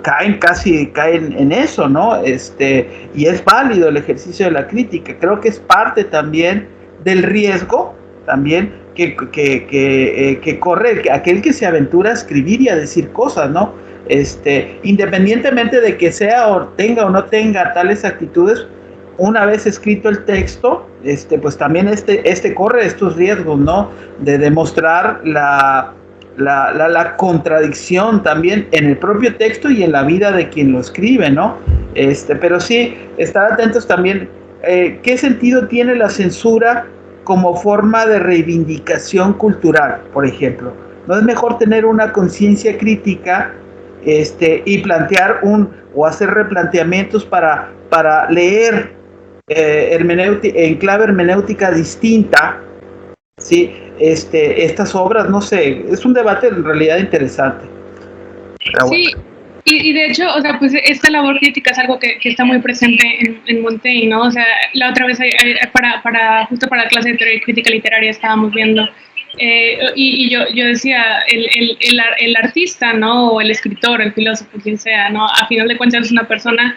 caen en eso, ¿no? Y es válido el ejercicio de la crítica. Creo que es parte también del riesgo también que corre aquel que se aventura a escribir y a decir cosas, ¿no? Independientemente de que sea o tenga o no tenga tales actitudes, una vez escrito el texto, pues también corre estos riesgos, ¿no? De demostrar la contradicción también en el propio texto y en la vida de quien lo escribe, ¿no? Pero sí, estar atentos también, ¿qué sentido tiene la censura como forma de reivindicación cultural, por ejemplo? ¿No es mejor tener una conciencia crítica y plantear o hacer replanteamientos para leer en clave hermenéutica distinta, ¿sí? Estas obras? No sé, es un debate en realidad interesante. Pero sí, bueno. Y de hecho, o sea, pues esta labor crítica es algo que está muy presente en Montaigne, ¿no? O sea, la otra vez justo para la clase de teoría y crítica literaria estábamos viendo, y yo decía, el artista, ¿no? O el escritor, el filósofo, quien sea, ¿no? A final de cuentas es una persona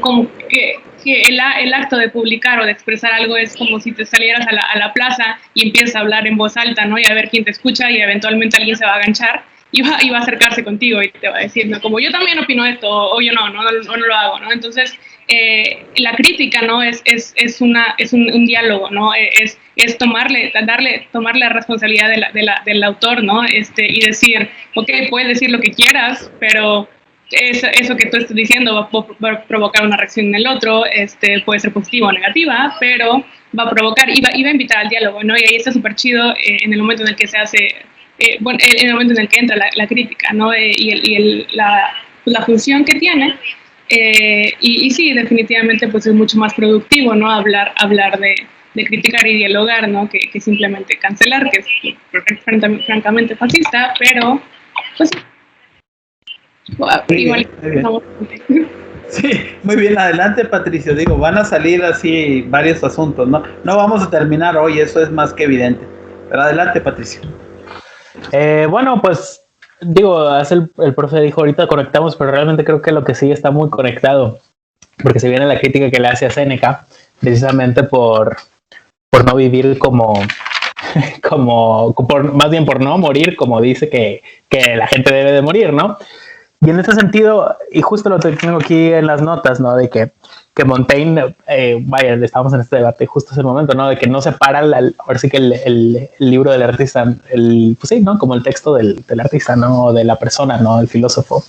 como que el acto de publicar o de expresar algo es como si te salieras a la plaza y empiezas a hablar en voz alta, ¿no? Y a ver quién te escucha y eventualmente alguien se va a aganchar y va a acercarse contigo y te va a decir, ¿no? Como yo también opino esto, o yo no lo hago, ¿no? Entonces, la crítica, ¿no? Es un diálogo, ¿no? Es tomarle la responsabilidad del autor, ¿no? Y decir, ok, puedes decir lo que quieras, pero eso que tú estás diciendo va a provocar una reacción en el otro, puede ser positiva o negativa, pero va a provocar y va a invitar al diálogo, ¿no? Y ahí está súper chido en el momento en el que se hace, en el momento en el que entra la crítica, ¿no? La función que tiene. Y sí, definitivamente pues es mucho más productivo, ¿no? Hablar de criticar y dialogar, ¿no? Que simplemente cancelar, que es francamente fascista, pero pues igual. Sí, muy bien, adelante Patricio. Digo, van a salir así varios asuntos, ¿no? No vamos a terminar hoy, eso es más que evidente. Pero adelante, Patricio. Bueno, pues digo, el profe dijo ahorita conectamos, pero realmente creo que lo que sí está muy conectado, porque se viene la crítica que le hace a Séneca, precisamente por no vivir más bien por no morir como dice que la gente debe de morir, ¿no? Y en ese sentido, y justo lo tengo aquí en las notas, ¿no? De que Montaigne, estamos en este debate justo ese momento, ¿no? De que no separa, ahora sí que el libro del artista, pues sí, ¿no? Como el texto del artista, ¿no? De la persona, ¿no? El filósofo.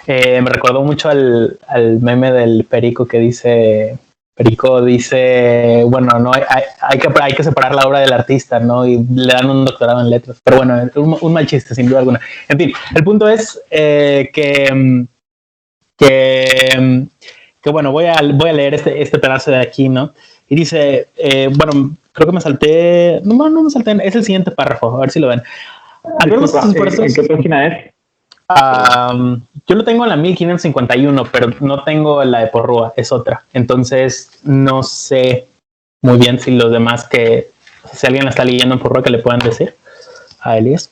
Me recordó mucho al meme del Perico que dice... Perico dice, bueno, no hay que separar la obra del artista, ¿no? Y le dan un doctorado en letras. Pero bueno, un mal chiste, sin duda alguna. En fin, el punto es que bueno, voy a leer este pedazo de aquí, ¿no? Y dice, bueno, creo que me salté, no me salté, es el siguiente párrafo, a ver si lo ven. Algunos ¿En qué página es? Yo lo tengo en la 1551, pero no tengo la de Porrúa, es otra. Entonces, no sé muy bien si los demás si alguien la está leyendo en Porrúa, que le puedan decir a Elías.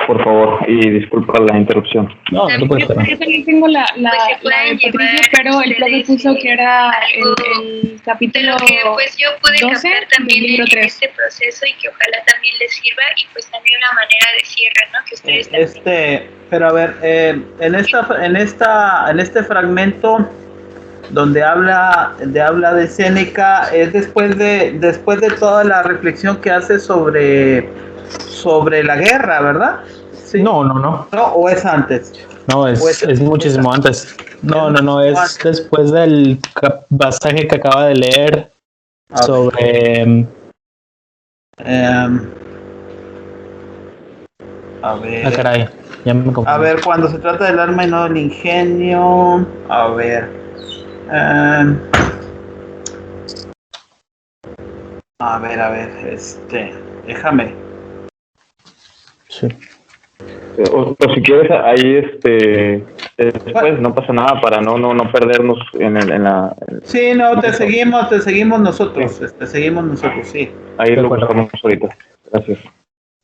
Por favor, y disculpa la interrupción. No, no puedes. Yo también tengo la de Patricio, pero el profe puso que era el capítulo de lo que pues yo pude 12 captar también del libro 3. Este proceso y que ojalá también les sirva y pues también una manera de cierre, ¿no? Que ustedes también. Pero a ver, en este fragmento donde habla de Séneca, es después de toda la reflexión que hace sobre la guerra, ¿verdad? Sí. No. ¿No? ¿O es antes? No, es muchísimo antes. No, es después del pasaje que acaba de leer sobre... a ver. caray. Ya me confundí. A ver, cuando se trata del alma y no del ingenio. A ver. Déjame. Sí. O si quieres, ahí después no pasa nada para no perdernos en la... Sí, no, te seguimos nosotros. Te seguimos nosotros, sí. Ahí De lo acuerdo. buscamos ahorita. Gracias.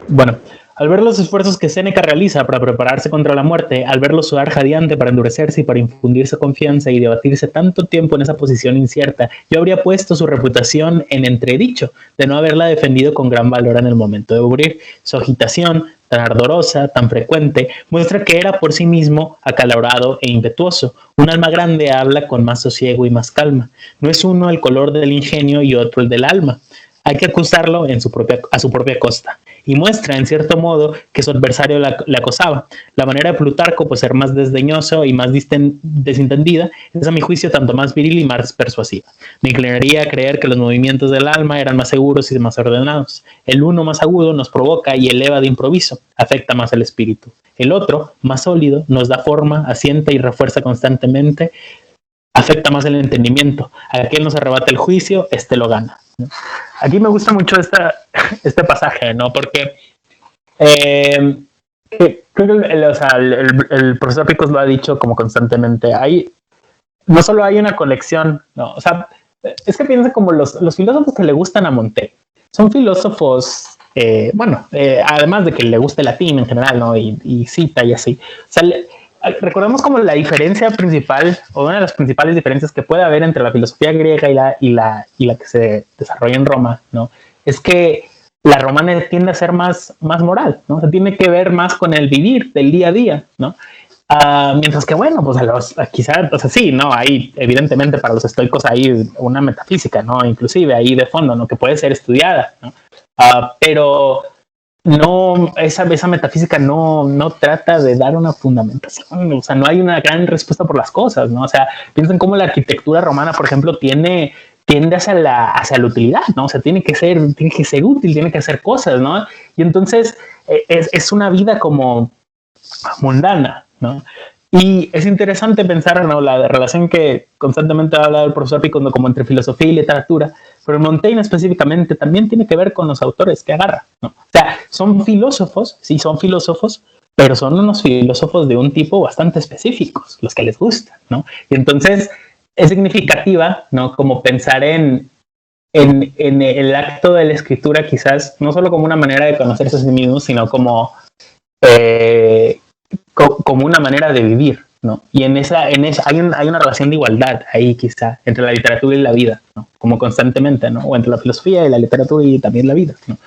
Bueno, al ver los esfuerzos que Séneca realiza para prepararse contra la muerte, al verlo sudar jadeante para endurecerse y para infundirse confianza y debatirse tanto tiempo en esa posición incierta, yo habría puesto su reputación en entredicho de no haberla defendido con gran valor en el momento de morir. Su agitación, tan ardorosa, tan frecuente, muestra que era por sí mismo acalorado e impetuoso. Un alma grande habla con más sosiego y más calma. No es uno el color del ingenio y otro el del alma. Hay que acusarlo a su propia costa. Y muestra, en cierto modo, que su adversario le acosaba. La manera de Plutarco, pues ser más desdeñoso y más desentendida, es a mi juicio tanto más viril y más persuasiva. Me inclinaría a creer que los movimientos del alma eran más seguros y más ordenados. El uno más agudo nos provoca y eleva de improviso, afecta más el espíritu. El otro, más sólido, nos da forma, asienta y refuerza constantemente, afecta más el entendimiento. Aquel nos arrebata el juicio, lo gana. Aquí me gusta mucho este pasaje, ¿no? Porque creo que el profesor Picos lo ha dicho como constantemente. No solo hay una colección, no, o sea, es que piensa como los filósofos que le gustan a Montaigne. Son filósofos, además de que le guste el latín en general, ¿no? Y cita y así. O sea, recordemos como la diferencia principal, o una de las principales diferencias que puede haber entre la filosofía griega y la que se desarrolla en Roma, ¿no? Es que la romana tiende a ser más moral, ¿no? O sea, tiene que ver más con el vivir del día a día, ¿no? Mientras que, bueno, pues quizás, o sea, sí, ¿no? Hay, evidentemente, para los estoicos hay una metafísica, ¿no? Inclusive ahí de fondo, ¿no? Que puede ser estudiada, ¿no? Pero no, esa metafísica no trata de dar una fundamentación, o sea, no hay una gran respuesta por las cosas, ¿no? O sea, piensen cómo la arquitectura romana, por ejemplo, tiende hacia la utilidad, ¿no? O sea, tiene que ser útil, tiene que hacer cosas, ¿no? Y entonces es una vida como mundana, ¿no? Y es interesante pensar, ¿no? La relación que constantemente habla el profesor Picondo como entre filosofía y literatura, pero Montaigne específicamente también tiene que ver con los autores que agarra, ¿no? O sea, son filósofos, pero son unos filósofos de un tipo bastante específicos, los que les gusta, ¿no? Y entonces es significativa, ¿no? Como pensar en el acto de la escritura, quizás no solo como una manera de conocerse a sí mismo, sino como una manera de vivir, ¿no? Y en esa hay una relación de igualdad ahí, quizá, entre la literatura y la vida, ¿no? Como constantemente, ¿no? O entre la filosofía y la literatura y también la vida, ¿no?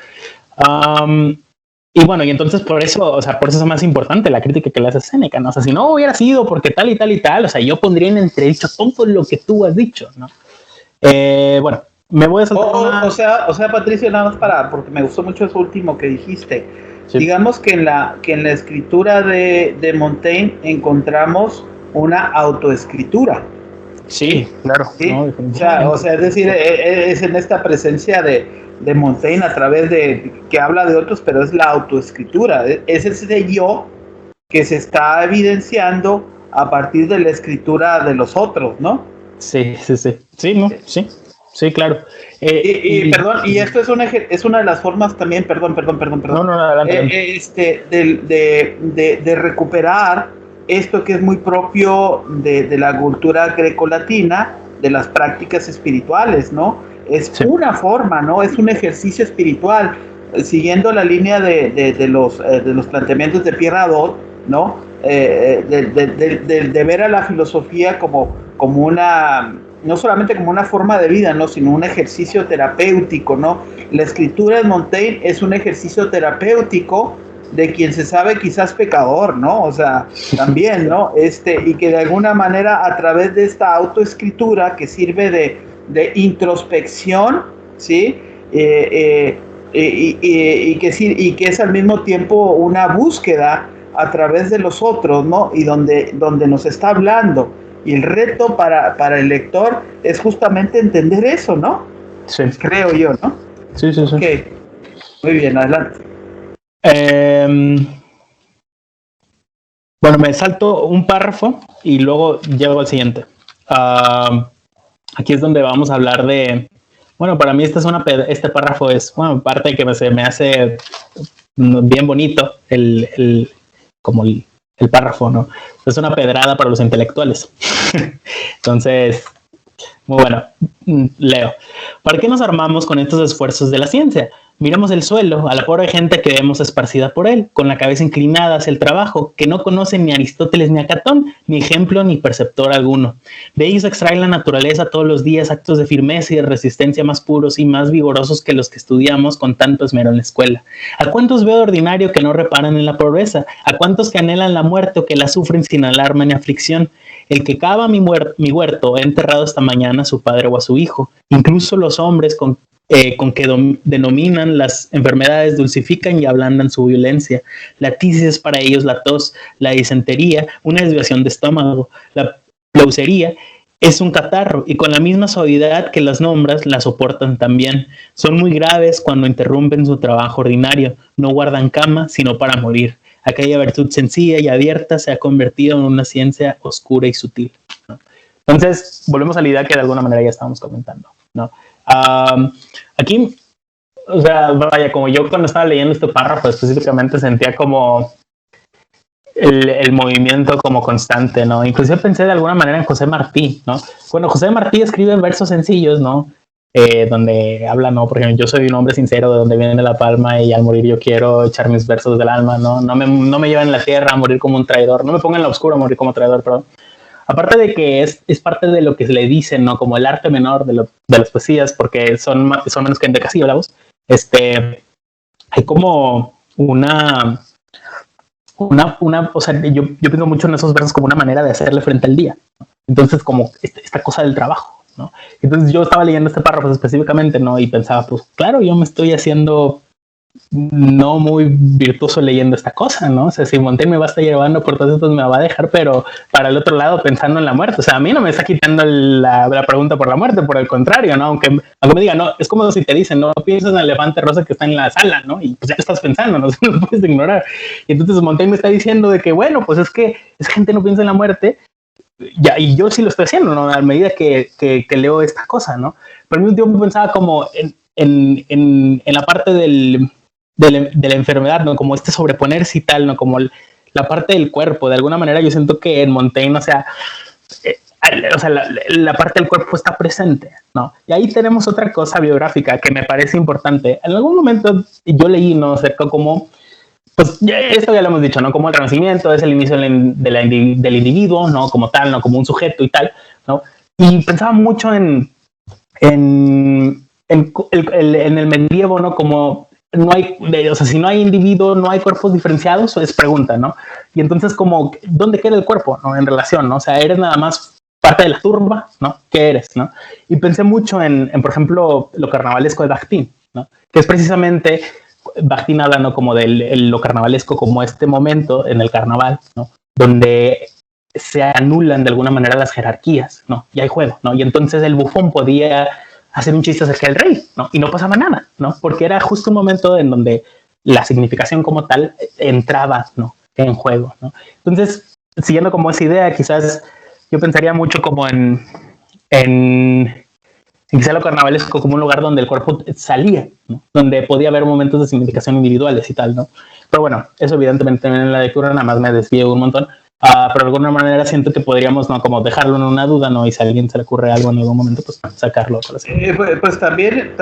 Y bueno, y entonces por eso es más importante la crítica que le hace Séneca, ¿no? O sea, si no hubiera sido porque tal y tal y tal, o sea, yo pondría en entredicho todo lo que tú has dicho, ¿no? Bueno, me voy a saltar o sea, Patricio, nada más porque me gustó mucho eso último que dijiste. Sí. Digamos que en la escritura de Montaigne encontramos una autoescritura. Sí, claro. ¿Sí? No, o sea, es decir, es en esta presencia de Montaigne a través de que habla de otros, pero es la autoescritura. Es ese yo que se está evidenciando a partir de la escritura de los otros, ¿no? Sí. Sí, claro. Perdón, y esto es una de las formas también, perdón. No, adelante. De recuperar esto que es muy propio de la cultura grecolatina, de las prácticas espirituales, ¿no? Es una forma, ¿no? Es un ejercicio espiritual, siguiendo la línea de los planteamientos de Pierre Hadot, ¿no? De ver a la filosofía como una, no solamente como una forma de vida, ¿no? Sino un ejercicio terapéutico, ¿no? La escritura de Montaigne es un ejercicio terapéutico de quien se sabe quizás pecador, ¿no? O sea, también, ¿no? Y que de alguna manera a través de esta autoescritura que sirve de introspección, ¿sí? Y que es al mismo tiempo una búsqueda a través de los otros, ¿no? Y donde nos está hablando. Y el reto para el lector es justamente entender eso, ¿no? Sí. Creo yo, ¿no? Sí. Ok, muy bien, adelante. Bueno, me salto un párrafo y luego llego al siguiente. Aquí es donde vamos a hablar de... Bueno, para mí este párrafo es, bueno, parte de que se me hace bien bonito el párrafo, ¿no? Es una pedrada para los intelectuales. Entonces, muy bueno, leo. ¿Para qué nos armamos con estos esfuerzos de la ciencia? Miramos el suelo, a la pobre gente que vemos esparcida por él, con la cabeza inclinada hacia el trabajo, que no conocen ni Aristóteles ni a Catón, ni ejemplo ni perceptor alguno. De ellos extraen la naturaleza todos los días actos de firmeza y de resistencia más puros y más vigorosos que los que estudiamos con tanto esmero en la escuela. ¿A cuántos veo de ordinario que no reparan en la pobreza? ¿A cuántos que anhelan la muerte o que la sufren sin alarma ni aflicción? El que cava mi huerto ha enterrado esta mañana a su padre o a su hijo. Incluso los hombres con que denominan las enfermedades dulcifican y ablandan su violencia. La tisis es para ellos la tos, la disentería, una desviación de estómago, la pleucería es un catarro y con la misma suavidad que las nombras la soportan también. Son muy graves cuando interrumpen su trabajo ordinario, no guardan cama sino para morir. Aquella virtud sencilla y abierta se ha convertido en una ciencia oscura y sutil, ¿no? Entonces, volvemos a la idea que de alguna manera ya estábamos comentando, ¿no? Aquí, o sea, vaya, como yo cuando estaba leyendo este párrafo específicamente sentía como el movimiento como constante, ¿no? Inclusive pensé de alguna manera en José Martí, ¿no? Bueno, José Martí escribe versos sencillos, ¿no? Donde habla, ¿no? Por ejemplo, yo soy un hombre sincero de donde viene la palma y al morir yo quiero echar mis versos del alma, ¿no? No me lleven en la tierra a morir como un traidor, no me pongan en la oscura a morir como traidor, perdón. Aparte de que es parte de lo que se le dice, ¿no? Como el arte menor de las poesías, porque son menos que endecasílabos. Hay como una, o sea, yo pienso mucho en esos versos como una manera de hacerle frente al día, ¿no? Entonces, como esta cosa del trabajo, ¿no? Entonces yo estaba leyendo este párrafo específicamente, ¿no? Y pensaba, pues claro, yo me estoy haciendo no muy virtuoso leyendo esta cosa, ¿no? O sea, si Montaigne me va a estar llevando por todos estos me va a dejar, pero para el otro lado pensando en la muerte. O sea, a mí no me está quitando la pregunta por la muerte, por el contrario, ¿no? Aunque me digan, no, es como si te dicen, no piensas en el elefante rosa que está en la sala, ¿no? Y pues ya estás pensando, no lo puedes ignorar. Y entonces Montaigne me está diciendo de que, bueno, pues es que esa gente no piensa en la muerte, ya, y yo sí lo estoy haciendo, ¿no? A medida que leo esta cosa, ¿no? Pero al mismo tiempo pensaba como en la parte de la enfermedad, ¿no? Como sobreponerse y tal, ¿no? Como la parte del cuerpo. De alguna manera yo siento que en Montaigne, o sea, la parte del cuerpo está presente, ¿no? Y ahí tenemos otra cosa biográfica que me parece importante. En algún momento yo leí, ¿no? Acerca como, pues esto ya lo hemos dicho, ¿no? Como el Renacimiento es el inicio del individuo, ¿no? Como tal, ¿no? Como un sujeto y tal, ¿no? Y pensaba mucho en el medievo, ¿no? Como no hay, o sea, si no hay individuo, no hay cuerpos diferenciados, es pregunta, ¿no? Y entonces como, ¿dónde queda el cuerpo, no? En relación, ¿no? O sea, eres nada más parte de la turba, ¿no? ¿Qué eres, no? Y pensé mucho en por ejemplo, lo carnavalesco de Bakhtin, ¿no? Que es precisamente, Bakhtin habla, ¿no? Como de lo carnavalesco como este momento en el carnaval, ¿no? Donde se anulan de alguna manera las jerarquías, ¿no? Y hay juego, ¿no? Y entonces el bufón podía hacer un chiste acerca del rey, ¿no? Y no pasaba nada, ¿no? Porque era justo un momento en donde la significación como tal entraba, ¿no? En juego, ¿no? Entonces, siguiendo como esa idea, quizás yo pensaría mucho como en quizá lo carnavalesco como un lugar donde el cuerpo salía, ¿no? Donde podía haber momentos de significación individuales y tal, ¿no? Pero bueno, eso evidentemente también en la lectura nada más me desvío un montón. Pero de alguna manera siento que podríamos, ¿no? Como dejarlo en una duda, ¿no? Y si a alguien se le ocurre algo en algún momento, pues sacarlo. Pues también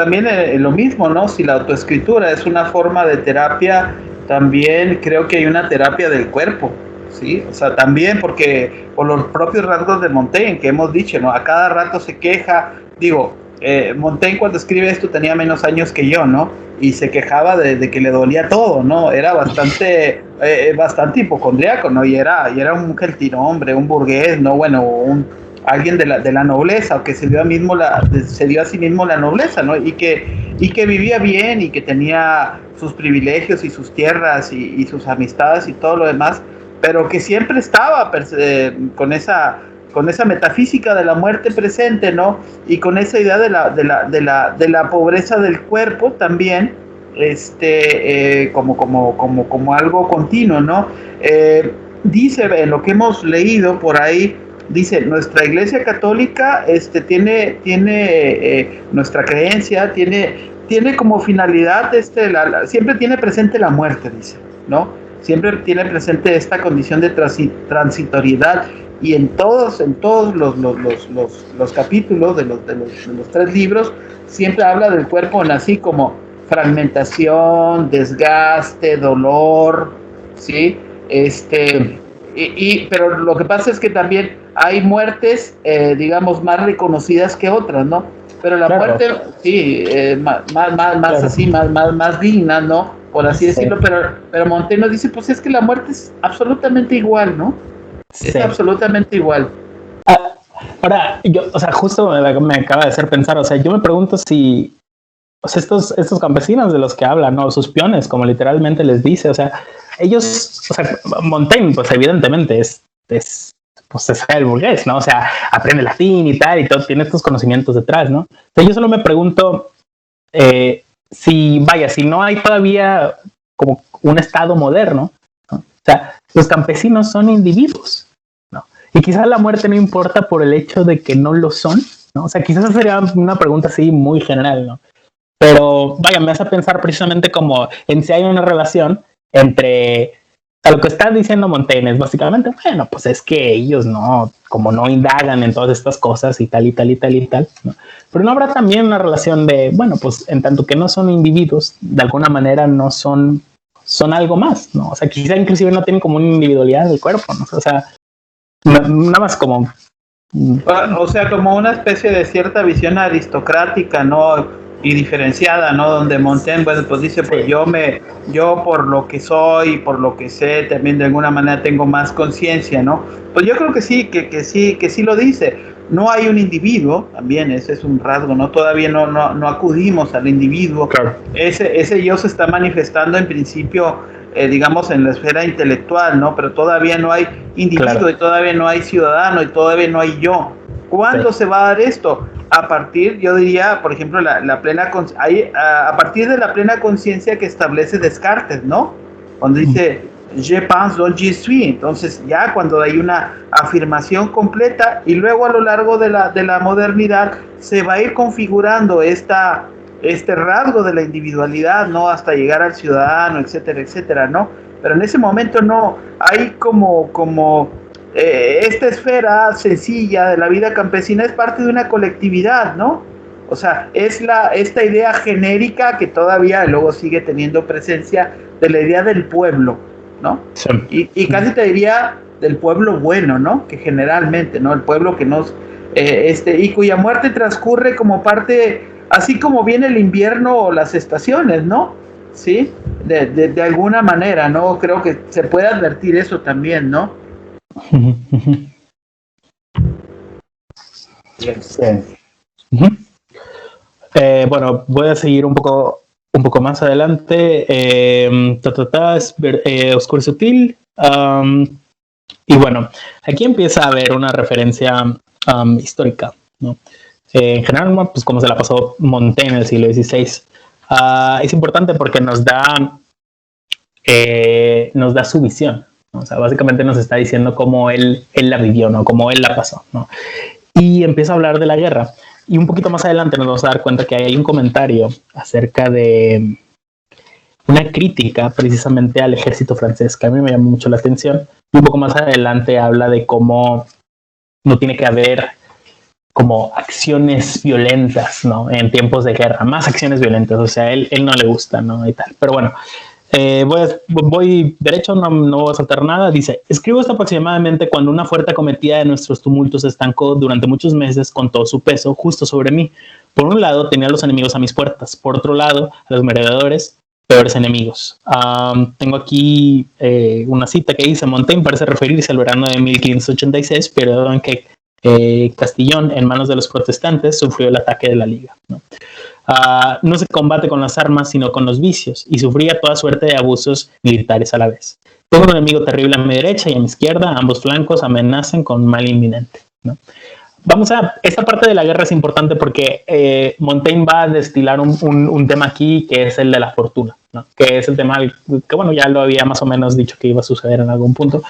lo mismo, ¿no? Si la autoescritura es una forma de terapia, también creo que hay una terapia del cuerpo, ¿sí? O sea, también porque por los propios rasgos de Montaigne que hemos dicho, ¿no? A cada rato se queja, digo, Montaigne cuando escribe esto tenía menos años que yo, ¿no? Y se quejaba de que le dolía todo, ¿no? Era bastante hipocondriaco, ¿no? Y era un gentilhombre, un burgués, ¿no? Bueno, alguien de la nobleza, o que se dio a sí mismo la nobleza, ¿no? Y que vivía bien y que tenía sus privilegios y sus tierras y sus amistades y todo lo demás, pero que siempre estaba con esa metafísica de la muerte presente, ¿no? Y con esa idea de la pobreza del cuerpo también, como algo continuo, ¿no? dice, en lo que hemos leído por ahí, dice, nuestra Iglesia Católica tiene nuestra creencia, tiene como finalidad, siempre tiene presente la muerte, dice, ¿no? Siempre tiene presente esta condición de transitoriedad, y en todos los capítulos de los 3 libros siempre habla del cuerpo así como fragmentación, desgaste, dolor, ¿sí? Pero lo que pasa es que también hay muertes, digamos, más reconocidas que otras, ¿no? Pero la muerte, sí, más claro. Así, más digna, ¿no? Por así decirlo, pero Montaigne nos dice, pues es que la muerte es absolutamente igual, ¿no? Es absolutamente igual. Ahora, justo me acaba de hacer pensar, yo me pregunto si estos campesinos de los que hablan, ¿no? Sus peones, como literalmente les dice, ellos, Montaigne, pues evidentemente es el burgués, ¿no? Aprende latín y tal, y todo, tiene estos conocimientos detrás, ¿no? Yo solo me pregunto si no hay todavía como un estado moderno, ¿no? Los campesinos son individuos, ¿no? Y quizás la muerte no importa por el hecho de que no lo son, ¿no? Quizás sería una pregunta así muy general, ¿no? Pero me hace pensar precisamente como en si hay una relación entre lo que está diciendo Montaigne es básicamente, bueno, pues es que ellos no indagan en todas estas cosas y tal, ¿no? Pero no habrá también una relación de, bueno, pues en tanto que no son individuos, de alguna manera no son algo más, ¿no? Quizá inclusive no tienen como una individualidad del cuerpo, ¿no? Nada más como... como una especie de cierta visión aristocrática, ¿no? Y diferenciada, ¿no? Donde Montaigne, bueno, pues dice, pues yo por lo que soy, por lo que sé, también de alguna manera tengo más conciencia, ¿no? Pues yo creo que sí, que sí lo dice. No hay un individuo, también ese es un rasgo, ¿no? Todavía no acudimos al individuo. Claro. Ese yo se está manifestando en principio, digamos, en la esfera intelectual, ¿no? Pero todavía no hay individuo, claro. Y todavía no hay ciudadano, y todavía no hay yo. ¿Cuándo se va a dar esto? A partir, yo diría, por ejemplo, a partir de la plena conciencia que establece Descartes, ¿no? Cuando dice, je pense donc je suis. Entonces, ya cuando hay una afirmación completa, y luego a lo largo de la modernidad se va a ir configurando este rasgo de la individualidad, ¿no? Hasta llegar al ciudadano, etcétera, etcétera, ¿no? Pero en ese momento no, hay como esta esfera sencilla de la vida campesina es parte de una colectividad, ¿no? Es esta idea genérica que todavía luego sigue teniendo presencia de la idea del pueblo, ¿no? Sí. Y casi te diría del pueblo bueno, ¿no? Que generalmente, ¿no? El pueblo que y cuya muerte transcurre como parte, así como viene el invierno o las estaciones, ¿no? Sí, de alguna manera, ¿no? Creo que se puede advertir eso también, ¿no? Bueno, voy a seguir un poco más adelante. Oscuro y sutil. Y bueno, aquí empieza a haber una referencia histórica, ¿no? En general, pues como se la pasó Montaigne en el siglo XVI. Es importante porque nos da su visión. Básicamente nos está diciendo cómo él la vivió, ¿no? Cómo él la pasó, ¿no? Y empieza a hablar de la guerra. Y un poquito más adelante nos vamos a dar cuenta que hay un comentario acerca de una crítica precisamente al ejército francés, que a mí me llamó mucho la atención. Y un poco más adelante habla de cómo no tiene que haber como acciones violentas, ¿no? En tiempos de guerra, más acciones violentas. Él no le gusta, ¿no? Y tal. Pero bueno, voy derecho, no voy a saltar nada. Dice, escribo esto aproximadamente cuando una fuerte acometida de nuestros tumultos se estancó durante muchos meses con todo su peso justo sobre mí. Por un lado tenía a los enemigos a mis puertas, por otro lado a los merodeadores, peores enemigos. Tengo aquí una cita que dice, Montaigne parece referirse al verano de 1586, periodo en que Castillón, en manos de los protestantes, sufrió el ataque de la Liga, ¿no? No se combate con las armas, sino con los vicios, y sufría toda suerte de abusos militares a la vez. Tengo un enemigo terrible a mi derecha y a mi izquierda, ambos flancos amenazan con mal inminente, ¿no? Esta parte de la guerra es importante porque Montaigne va a destilar un tema aquí que es el de la fortuna, ¿no? Que es el tema que, bueno, ya lo había más o menos dicho que iba a suceder en algún punto,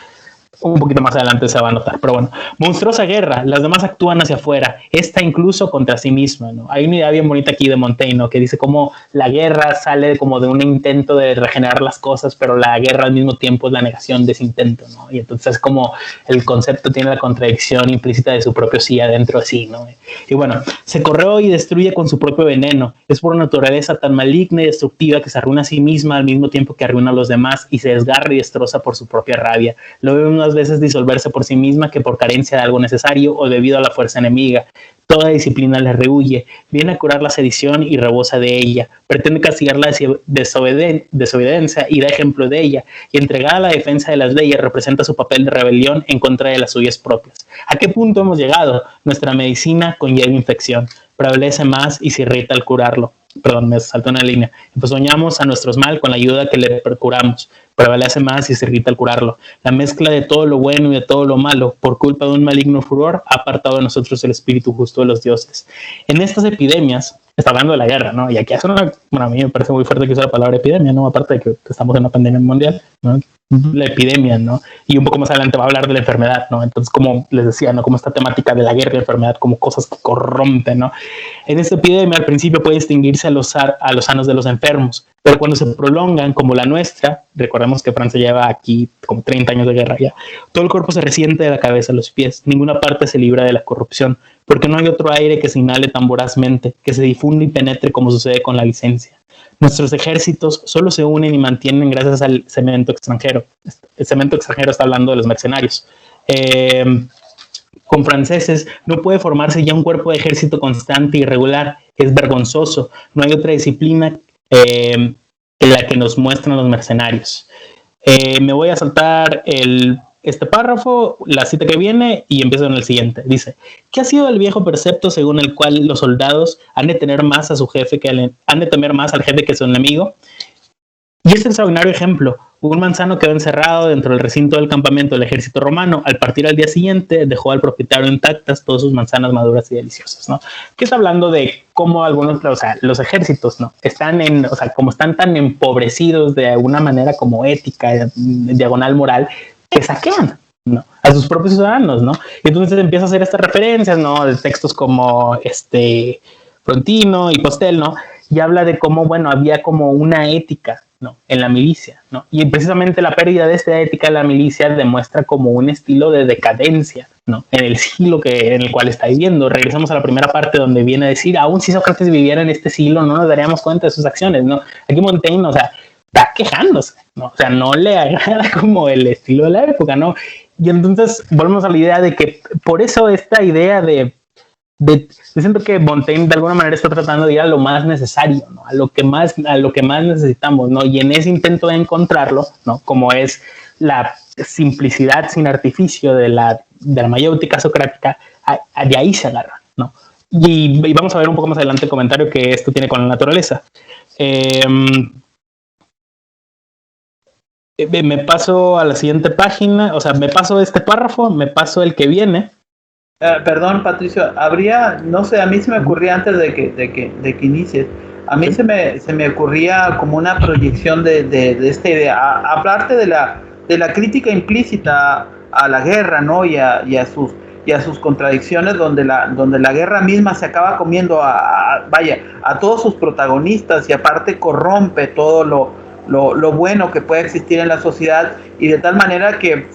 un poquito más adelante se va a notar, pero bueno, monstruosa guerra, las demás actúan hacia afuera, esta incluso contra sí misma, ¿no? Hay una idea bien bonita aquí de Montaigne, ¿no? Que dice cómo la guerra sale como de un intento de regenerar las cosas, pero la guerra al mismo tiempo es la negación de ese intento, ¿no? Y entonces como el concepto tiene la contradicción implícita de su propio sí adentro de sí, ¿no? Y bueno, se corroe y destruye con su propio veneno, es por naturaleza tan maligna y destructiva que se arruina a sí misma al mismo tiempo que arruina a los demás y se desgarra y destroza por su propia rabia. Lo vemos más veces disolverse por sí misma que por carencia de algo necesario o debido a la fuerza enemiga. Toda disciplina le rehuye, viene a curar la sedición y rebosa de ella, pretende castigar la desobediencia y da ejemplo de ella, y entregada a la defensa de las leyes representa su papel de rebelión en contra de las suyas propias. ¿A qué punto hemos llegado? Nuestra medicina conlleva infección, prevalece más y se irrita al curarlo. Perdón, me saltó una línea. Pues soñamos a nuestros mal con la ayuda que le procuramos, prevalece más y se irrita al curarlo. La mezcla de todo lo bueno y de todo lo malo, por culpa de un maligno furor, ha apartado de nosotros el espíritu justo de los dioses. En estas epidemias, está hablando de la guerra, ¿no? Y aquí hace una, bueno, a mí me parece muy fuerte que use la palabra epidemia, ¿no? Aparte de que estamos en una pandemia mundial, ¿no? La epidemia, ¿no? Y un poco más adelante va a hablar de la enfermedad, ¿no? Entonces, como les decía, ¿no? Como esta temática de la guerra y la enfermedad como cosas que corrompen, ¿no? En esta epidemia al principio puede distinguirse a los sanos de los enfermos, pero cuando se prolongan como la nuestra, recordemos que Francia lleva aquí como 30 años de guerra ya, todo el cuerpo se resiente de la cabeza a los pies, ninguna parte se libra de la corrupción, porque no hay otro aire que se inhale tan vorazmente, que se difunda y penetre como sucede con la licencia. Nuestros ejércitos solo se unen y mantienen gracias al cemento extranjero. El cemento extranjero está hablando de los mercenarios. Con franceses no puede formarse ya un cuerpo de ejército constante y regular. Es vergonzoso. No hay otra disciplina en la que nos muestran los mercenarios. Me voy a saltar este párrafo, la cita que viene, y empiezo en el siguiente. Dice, ¿qué ha sido el viejo precepto según el cual los soldados han de tener más a su jefe han de temer más al jefe que a su enemigo? Y este extraordinario ejemplo, un manzano quedó encerrado dentro del recinto del campamento del ejército romano. Al partir al día siguiente, dejó al propietario intactas todas sus manzanas maduras y deliciosas, ¿no? Que está hablando de cómo algunos, o sea, los ejércitos, ¿no? Están o sea, como están tan empobrecidos de alguna manera como ética, diagonal moral, que saquean, ¿no? A sus propios ciudadanos, ¿no? Y entonces empieza a hacer estas referencias, ¿no? De textos como Frontino y Postel, ¿no? Y habla de cómo, bueno, había como una ética, ¿no? En la milicia, ¿no? Y precisamente la pérdida de esta ética en la milicia demuestra como un estilo de decadencia, ¿no? En el siglo en el cual está viviendo. Regresamos a la primera parte donde viene a decir, aún si Sócrates viviera en este siglo, no nos daríamos cuenta de sus acciones, ¿no? Aquí Montaigne, o sea, está quejándose, ¿no? O sea, no le agrada como el estilo de la época, ¿no? Y entonces volvemos a la idea de que por eso esta idea de siento que Montaigne de alguna manera está tratando de ir a lo más necesario, ¿no? a lo que más necesitamos, ¿no? Y en ese intento de encontrarlo, ¿no? Como es la simplicidad sin artificio de la mayéutica socrática, de ahí se agarra, ¿no? Y vamos a ver un poco más adelante el comentario que esto tiene con la naturaleza. Me paso a la siguiente página, o sea, me paso este párrafo, me paso el que viene. Perdón, Patricio, habría, no sé, a mí se me ocurría antes de que inicies, a mí se me ocurría como una proyección de esta idea, hablarte de la crítica implícita a la guerra, ¿no? Y a sus contradicciones, donde la guerra misma se acaba comiendo a todos sus protagonistas y aparte corrompe todo lo bueno que puede existir en la sociedad, y de tal manera que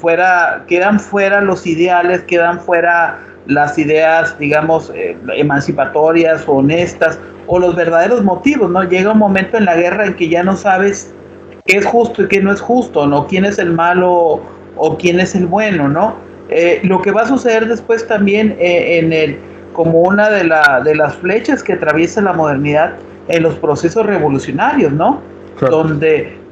quedan fuera los ideales, quedan fuera las ideas, digamos, emancipatorias o honestas, o los verdaderos motivos, ¿no? Llega un momento en la guerra en que ya no sabes qué es justo y qué no es justo, ¿no? Quién es el malo o quién es el bueno, ¿no? Lo que va a suceder después también como una de las flechas que atraviesa la modernidad en los procesos revolucionarios, ¿no? Claro.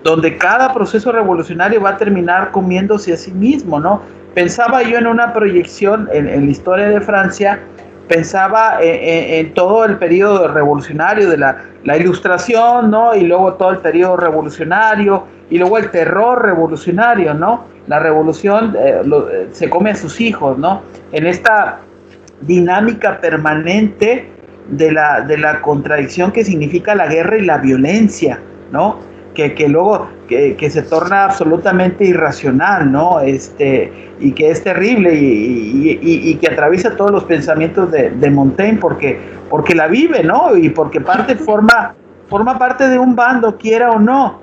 Donde cada proceso revolucionario va a terminar comiéndose a sí mismo, ¿no? Pensaba yo en una proyección en la historia de Francia, pensaba en todo el periodo revolucionario de la Ilustración, ¿no? Y luego todo el periodo revolucionario, y luego el terror revolucionario, ¿no? La revolución se come a sus hijos, ¿no? En esta dinámica permanente de la contradicción que significa la guerra y la violencia, ¿no? que luego que se torna absolutamente irracional, ¿no? Y que es terrible y que atraviesa todos los pensamientos de Montaigne porque la vive, ¿no? Y porque forma parte de un bando, quiera o no.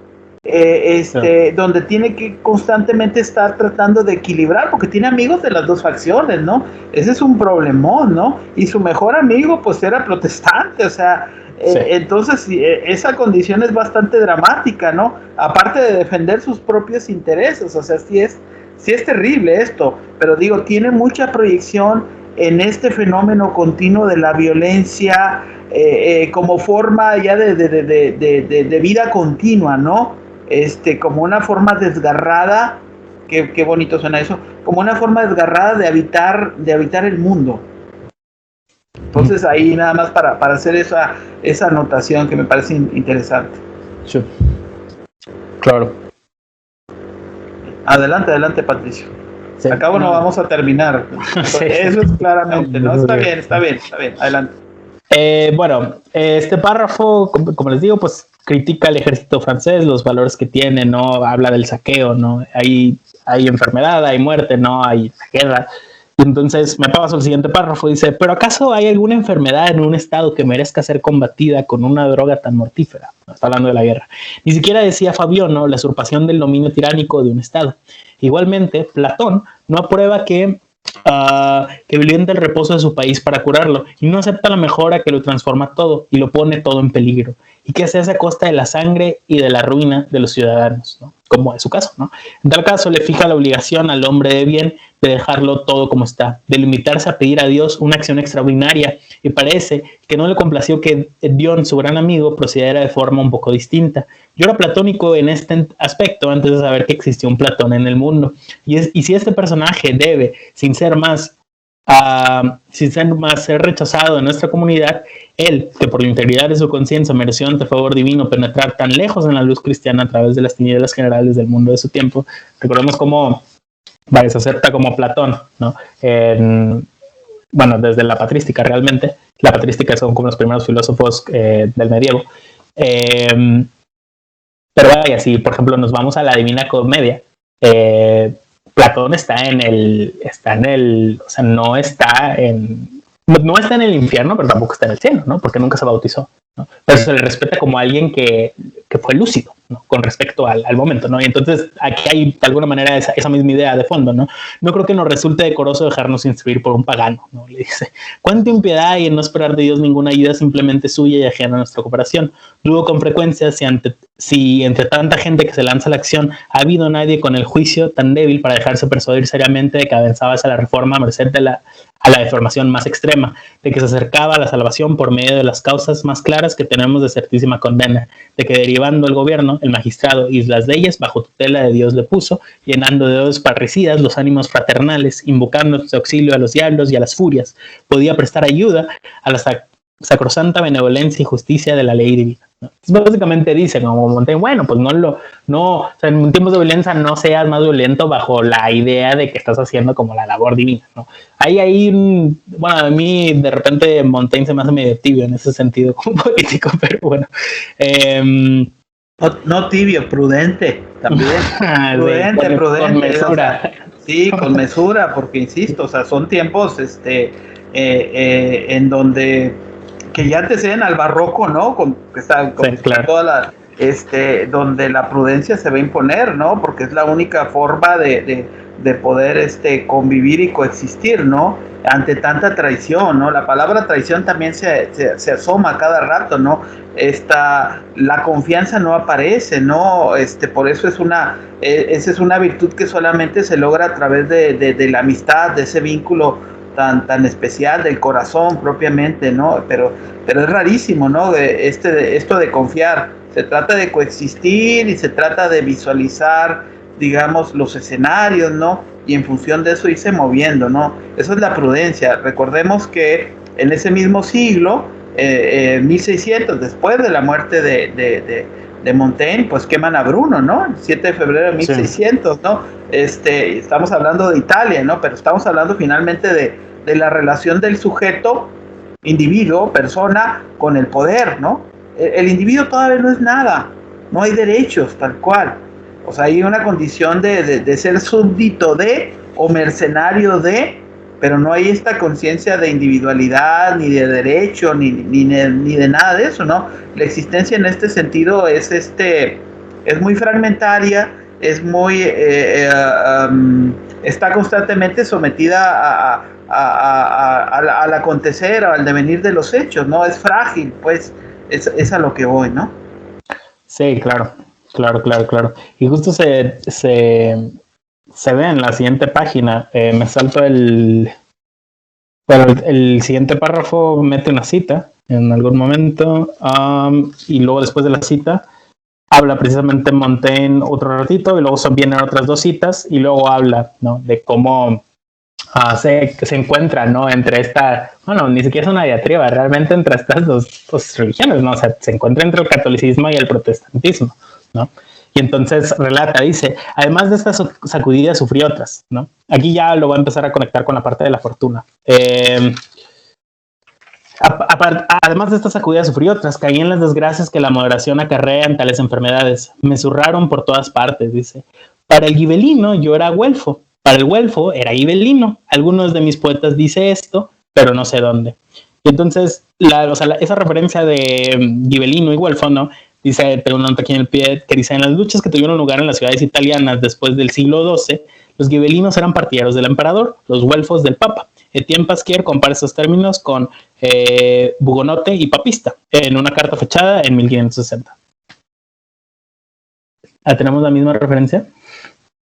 Donde tiene que constantemente estar tratando de equilibrar, porque tiene amigos de las dos facciones, ¿no? Ese es un problemón, ¿no? Y su mejor amigo, pues, era protestante, o sea, sí. Entonces esa condición es bastante dramática, ¿no? Aparte de defender sus propios intereses, o sea, sí es terrible esto, pero digo, tiene mucha proyección en este fenómeno continuo de la violencia como forma ya de vida continua, ¿no? Como una forma desgarrada, qué bonito suena eso, como una forma desgarrada de habitar el mundo. Entonces ahí nada más para hacer esa anotación que me parece interesante. Sí. Claro. Adelante, Patricio. Sí. Acabo no vamos a terminar. Sí. Eso es claramente, ¿no? Está bien. Adelante. Bueno, este párrafo, como les digo, pues critica al ejército francés, los valores que tiene, ¿no? Habla del saqueo, ¿no? Hay enfermedad, hay muerte, ¿no? Hay guerra. Entonces me paso al siguiente párrafo, dice, ¿pero acaso hay alguna enfermedad en un estado que merezca ser combatida con una droga tan mortífera? Está hablando de la guerra. Ni siquiera decía Fabión, ¿no? La usurpación del dominio tiránico de un estado. Igualmente, Platón no aprueba que violenta el reposo de su país para curarlo y no acepta la mejora que lo transforma todo y lo pone todo en peligro y que se hace a costa de la sangre y de la ruina de los ciudadanos, ¿no? Como es su caso, ¿no? En tal caso le fija la obligación al hombre de bien de dejarlo todo como está, de limitarse a pedir a Dios una acción extraordinaria, y parece que no le complació que Dion, su gran amigo, procediera de forma un poco distinta. Yo era platónico en este aspecto antes de saber que existía un Platón en el mundo, y si este personaje debe, sin ser más ser rechazado en nuestra comunidad, él, que por la integridad de su conciencia mereció ante favor divino penetrar tan lejos en la luz cristiana a través de las tinieblas generales del mundo de su tiempo, recordemos cómo se acepta como Platón, ¿no? Bueno, desde la patrística realmente, la patrística son como los primeros filósofos del medievo, pero vaya, si por ejemplo nos vamos a la Divina Comedia, Platón está en el, o sea, no está en el infierno, pero tampoco está en el cielo, ¿no? Porque nunca se bautizó, ¿no? Pero se le respeta como alguien que fue lúcido, ¿no? Con respecto al momento, ¿no? Y entonces aquí hay de alguna manera esa misma idea de fondo, ¿no? No creo que nos resulte decoroso dejarnos instruir por un pagano, ¿no? Le dice, cuánta impiedad hay en no esperar de Dios ninguna ayuda simplemente suya y ajena a nuestra cooperación. Dudo con frecuencia si entre tanta gente que se lanza a la acción ha habido nadie con el juicio tan débil para dejarse persuadir seriamente de que avanzaba hacia la reforma a merced de a la deformación más extrema, de que se acercaba a la salvación por medio de las causas más claras que tenemos de certísima condena, de que derivando el gobierno, el magistrado y las leyes bajo tutela de Dios le puso, llenando de odos parricidas los ánimos fraternales, invocando su auxilio a los diablos y a las furias, podía prestar ayuda a la sacrosanta benevolencia y justicia de la ley divina, ¿no? Entonces, básicamente dice, como Montaigne, bueno, pues o sea, en tiempos de violencia no seas más violento bajo la idea de que estás haciendo como la labor divina, ¿no? Bueno, a mí de repente Montaigne se me hace medio tibio en ese sentido como político, pero bueno. No tibio, prudente también. prudente. Con mesura. Sí, con mesura, porque insisto, o sea, son tiempos en donde que ya anteceden al barroco, ¿no? Claro. Toda donde la prudencia se va a imponer, ¿no? Porque es la única forma de poder convivir y coexistir, ¿no? Ante tanta traición, ¿no? La palabra traición también se asoma cada rato, ¿no? La confianza no aparece, ¿no? Por eso esa es una virtud que solamente se logra a través de la amistad, de ese vínculo tan especial del corazón propiamente, ¿no? Pero es rarísimo, ¿no? Esto de confiar. Se trata de coexistir y se trata de visualizar, digamos, los escenarios, ¿no? Y en función de eso irse moviendo, ¿no? Eso es la prudencia. Recordemos que en ese mismo siglo, 1600, después de la muerte de Montaigne, pues queman a Bruno, ¿no? El 7 de febrero de 1600, sí. ¿No? Estamos hablando de Italia, ¿no? Pero estamos hablando finalmente de la relación del sujeto, individuo, persona, con el poder, ¿no? El individuo todavía no es nada, no hay derechos tal cual. O sea, hay una condición de ser súbdito de o mercenario de, pero no hay esta conciencia de individualidad, ni de derecho, ni de nada de eso, ¿no? La existencia en este sentido es muy fragmentaria, es muy está constantemente sometida al acontecer, al devenir de los hechos, ¿no? Es frágil, pues, es a lo que voy, ¿no? Sí, claro. Y justo se ve en la siguiente página. Me salto el siguiente párrafo, mete una cita en algún momento, y luego después de la cita habla precisamente Montaigne otro ratito, y luego vienen otras 2 citas, y luego habla, ¿no?, de cómo se encuentra, ¿no?, entre ni siquiera es una diatriba, realmente entre estas dos religiones, ¿no? O sea, se encuentra entre el catolicismo y el protestantismo, ¿no? Y entonces relata, dice, además de estas sacudidas sufrí otras, ¿no? Aquí ya lo voy a empezar a conectar con la parte de la fortuna. Además de estas sacudidas sufrí otras, caí en las desgracias que la moderación acarrea en tales enfermedades. Me zurraron por todas partes, dice. Para el gibelino yo era güelfo, para el güelfo era gibelino. Algunos de mis poetas dice esto, pero no sé dónde. Y entonces, esa referencia de gibelino y güelfo, ¿no? Dice, tengo una nota aquí en el pie que dice, en las luchas que tuvieron lugar en las ciudades italianas después del siglo XII, los gibelinos eran partidarios del emperador, los güelfos del papa. Etienne Pasquier compara estos términos con bugonote y papista en una carta fechada en 1560. ¿Tenemos la misma referencia?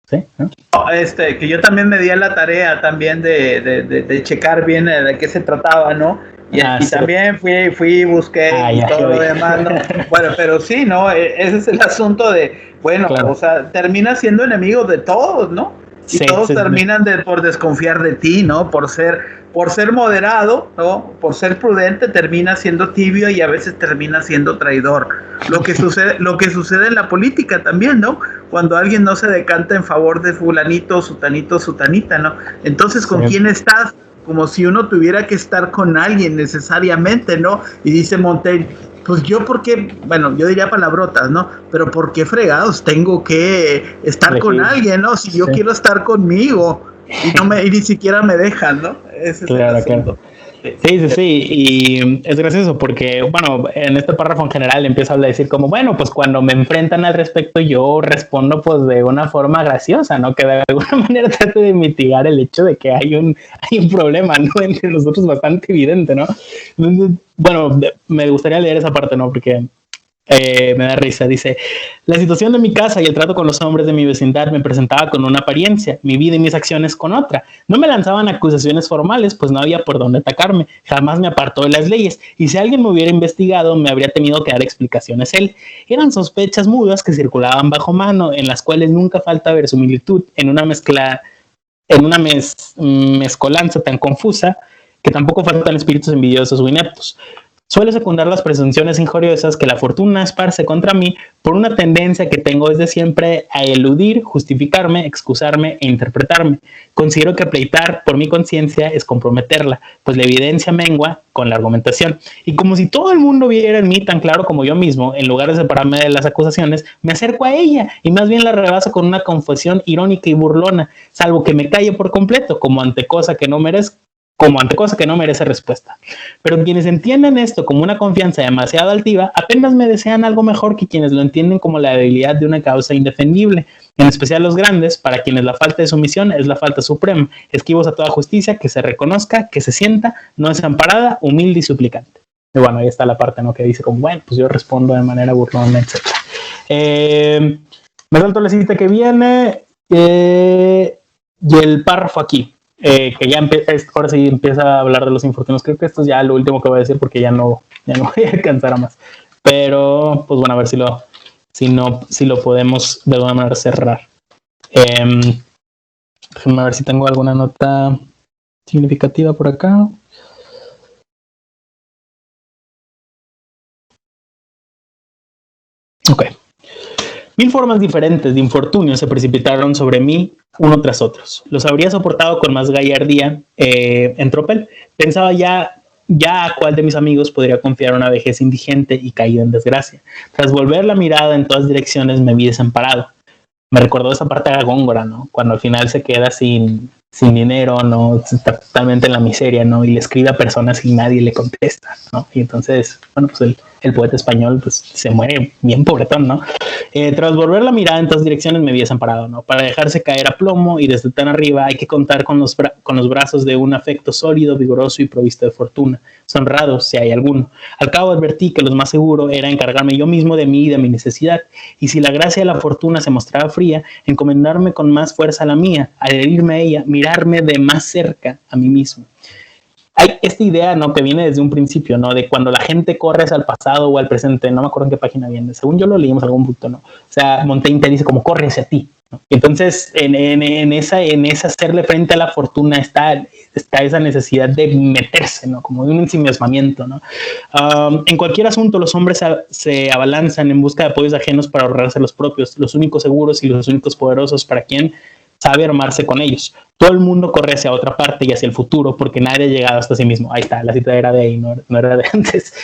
¿Sí? ¿No? Que yo también me di a la tarea también de checar bien de qué se trataba, ¿no? Y sí. También fui busqué y todo lo demás, ¿no? Bueno, pero sí, ¿no? Ese es el asunto de, bueno, claro. O sea, terminas siendo enemigo de todos, ¿no? Y todos terminan por desconfiar de ti, ¿no? Por ser moderado, ¿no? Por ser prudente, termina siendo tibio y a veces termina siendo traidor. Lo que sucede en la política también, ¿no? Cuando alguien no se decanta en favor de fulanito, sutanito, sutanita, ¿no? Entonces, ¿con quién estás? Como si uno tuviera que estar con alguien necesariamente, ¿no? Y dice Montaigne, pues yo porque, bueno, yo diría palabrotas, ¿no? Pero ¿por qué fregados tengo que estar con alguien, ¿no? Si yo quiero estar conmigo y ni siquiera me dejan, ¿no? Ese claro, es el asunto. Claro. Sí, y es gracioso porque, bueno, en este párrafo en general empieza a decir como, bueno, pues cuando me enfrentan al respecto yo respondo pues de una forma graciosa, ¿no? Que de alguna manera trate de mitigar el hecho de que hay un problema, ¿no? Entre nosotros bastante evidente, ¿no? Bueno, me gustaría leer esa parte, ¿no? Porque me da risa. Dice, la situación de mi casa y el trato con los hombres de mi vecindad me presentaba con una apariencia, mi vida y mis acciones con otra. No me lanzaban acusaciones formales, pues no había por dónde atacarme. Jamás me apartó de las leyes, y si alguien me hubiera investigado, me habría tenido que dar explicaciones él. Eran sospechas mudas que circulaban bajo mano, en las cuales nunca falta verosimilitud, en una mezcolanza tan confusa que tampoco faltan espíritus envidiosos o ineptos. Suele secundar las presunciones injuriosas que la fortuna esparce contra mí por una tendencia que tengo desde siempre a eludir, justificarme, excusarme e interpretarme. Considero que pleitar por mi conciencia es comprometerla, pues la evidencia mengua con la argumentación. Y como si todo el mundo viera en mí tan claro como yo mismo, en lugar de separarme de las acusaciones, me acerco a ella y más bien la rebaso con una confesión irónica y burlona, salvo que me calle por completo, como ante cosa que no merece respuesta. Pero quienes entienden esto como una confianza demasiado altiva, apenas me desean algo mejor que quienes lo entienden como la debilidad de una causa indefendible, en especial los grandes, para quienes la falta de sumisión es la falta suprema, esquivos a toda justicia, que se reconozca, que se sienta, no desamparada, humilde y suplicante. Y bueno, ahí está la parte, ¿no? Que dice como, bueno, pues yo respondo de manera burlona, etc. Me salto la cita que viene y el párrafo aquí. Que ya ahora sí empieza a hablar de los infortunios. Creo que esto es ya lo último que voy a decir porque ya no voy a alcanzar a más. Pero, pues bueno, a ver si lo podemos de alguna manera cerrar. Déjenme ver si tengo alguna nota significativa por acá. Ok. 1000 formas diferentes de infortunio se precipitaron sobre mí uno tras otros. Los habría soportado con más gallardía en tropel. Pensaba ya ya a cuál de mis amigos podría confiar una vejez indigente y caída en desgracia. Tras volver la mirada en todas direcciones me vi desamparado. Me recordó esa parte de Góngora, ¿no? Cuando al final se queda sin dinero, ¿no? Está totalmente en la miseria, ¿no? Y le escribe a personas y nadie le contesta, ¿no? Y entonces, bueno, pues el poeta español pues se muere bien pobretón, ¿no? Tras volver la mirada en todas direcciones me vi desamparado, ¿no? Para dejarse caer a plomo y desde tan arriba hay que contar con los brazos de un afecto sólido, vigoroso y provisto de fortuna, honrados si hay alguno. Al cabo advertí que lo más seguro era encargarme yo mismo de mí y de mi necesidad, y si la gracia de la fortuna se mostraba fría, encomendarme con más fuerza a la mía, adherirme a ella, mirarme de más cerca a mí mismo. Hay esta idea, ¿no?, que viene desde un principio, ¿no?, de cuando la gente corre hacia el pasado o al presente. No me acuerdo en qué página viene, según yo lo leímos en algún punto, ¿no? O sea, Montaigne te dice como corre hacia ti, ¿no? Entonces en esa hacerle frente a la fortuna está esa necesidad de meterse, ¿no?, como de un ensimismamiento, ¿no? En cualquier asunto los hombres se abalanzan en busca de apoyos ajenos para ahorrarse los propios, los únicos seguros y los únicos poderosos para quien sabe armarse con ellos. Todo el mundo corre hacia otra parte y hacia el futuro porque nadie ha llegado hasta sí mismo. Ahí está, la cita era de ahí, no era de antes.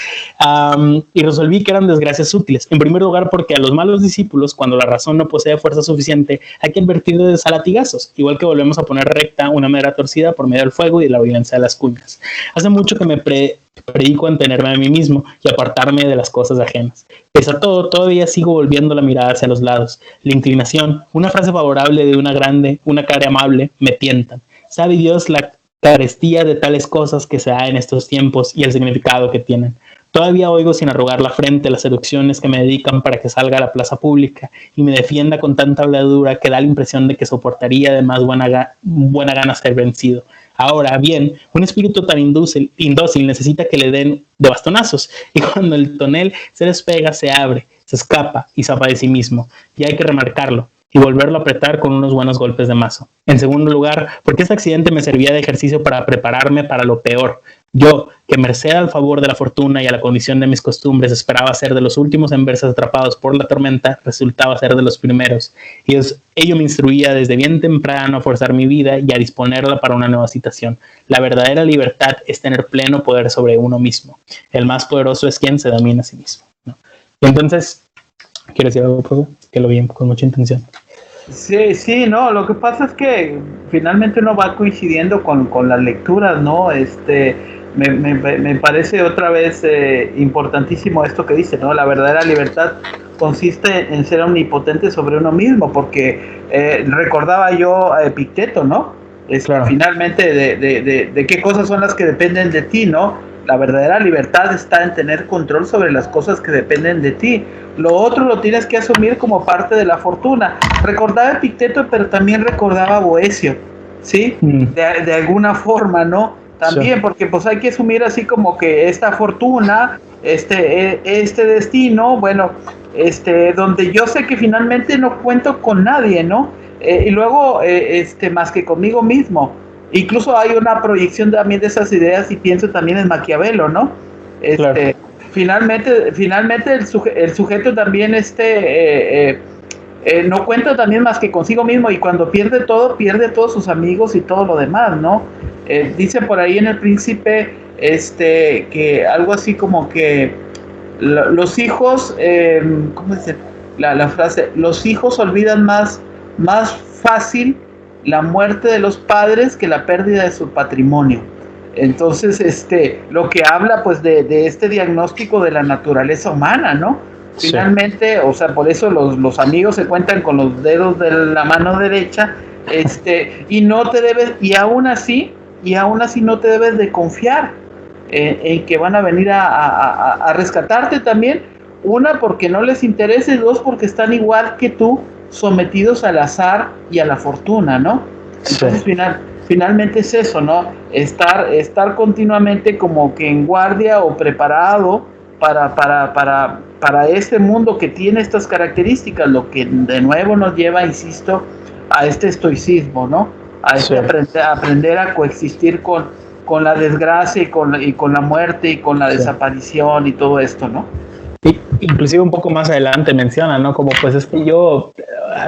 Y resolví que eran desgracias útiles. En primer lugar, porque a los malos discípulos, cuando la razón no posee fuerza suficiente, hay que advertirles a latigazos, igual que volvemos a poner recta una madera torcida por medio del fuego y de la violencia de las cuñas. Hace mucho que me predico en tenerme a mí mismo y apartarme de las cosas ajenas. Pese a todo, todavía sigo volviendo la mirada hacia los lados. La inclinación, una frase favorable de una cara amable, me tientan. Sabe Dios la carestía de tales cosas que se da en estos tiempos y el significado que tienen. Todavía oigo sin arrugar la frente las seducciones que me dedican para que salga a la plaza pública y me defienda con tanta habladura que da la impresión de que soportaría de más buena gana ser vencido. Ahora bien, un espíritu tan indócil necesita que le den de bastonazos, y cuando el tonel se despega, se abre, se escapa y zapa de sí mismo, y hay que remarcarlo y volverlo a apretar con unos buenos golpes de mazo. En segundo lugar, porque este accidente me servía de ejercicio para prepararme para lo peor. Yo, que merced al favor de la fortuna y a la condición de mis costumbres esperaba ser de los últimos en verse atrapados por la tormenta, resultaba ser de los primeros. Y ello me instruía desde bien temprano a forzar mi vida y a disponerla para una nueva situación. La verdadera libertad es tener pleno poder sobre uno mismo. El más poderoso es quien se domina a sí mismo, ¿no? Entonces, ¿quiero decir algo, Pablo? Que lo vi con mucha intención. Sí, no, lo que pasa es que finalmente uno va coincidiendo con las lecturas, ¿no? Me parece otra vez importantísimo esto que dice, ¿no? La verdadera libertad consiste en ser omnipotente sobre uno mismo, porque recordaba yo a Epicteto, ¿no? Claro. Finalmente de qué cosas son las que dependen de ti, ¿no? La verdadera libertad está en tener control sobre las cosas que dependen de ti. Lo otro lo tienes que asumir como parte de la fortuna. Recordaba Epicteto, pero también recordaba a Boecio, ¿sí? De alguna forma, ¿no? También, sí. Porque pues hay que asumir así como que esta fortuna, este destino, bueno, donde yo sé que finalmente no cuento con nadie, ¿no? Y luego, más que conmigo mismo. Incluso hay una proyección también de esas ideas y pienso también en Maquiavelo, ¿no? Claro. Finalmente el sujeto también no cuenta también más que consigo mismo, y cuando pierde todos sus amigos y todo lo demás, ¿no? Dice por ahí en El Príncipe que algo así como que los hijos, ¿cómo dice la frase? Los hijos olvidan más fácil la muerte de los padres que la pérdida de su patrimonio. Entonces, lo que habla pues de este diagnóstico de la naturaleza humana, ¿no? Sí. Finalmente, o sea, por eso los amigos se cuentan con los dedos de la mano derecha, y no te debes, y aún así no te debes de confiar en que van a venir a rescatarte también, una, porque no les interesa, y dos, porque están igual que tú, sometidos al azar y a la fortuna, ¿no? Entonces, sí. Finalmente es eso, ¿no? Estar continuamente como que en guardia o preparado para este mundo que tiene estas características, lo que de nuevo nos lleva, insisto, a este estoicismo, ¿no? A sí. Aprender a coexistir con la desgracia y con la muerte y con la desaparición y todo esto, ¿no? Sí, inclusive un poco más adelante menciona, ¿no? Como pues es que yo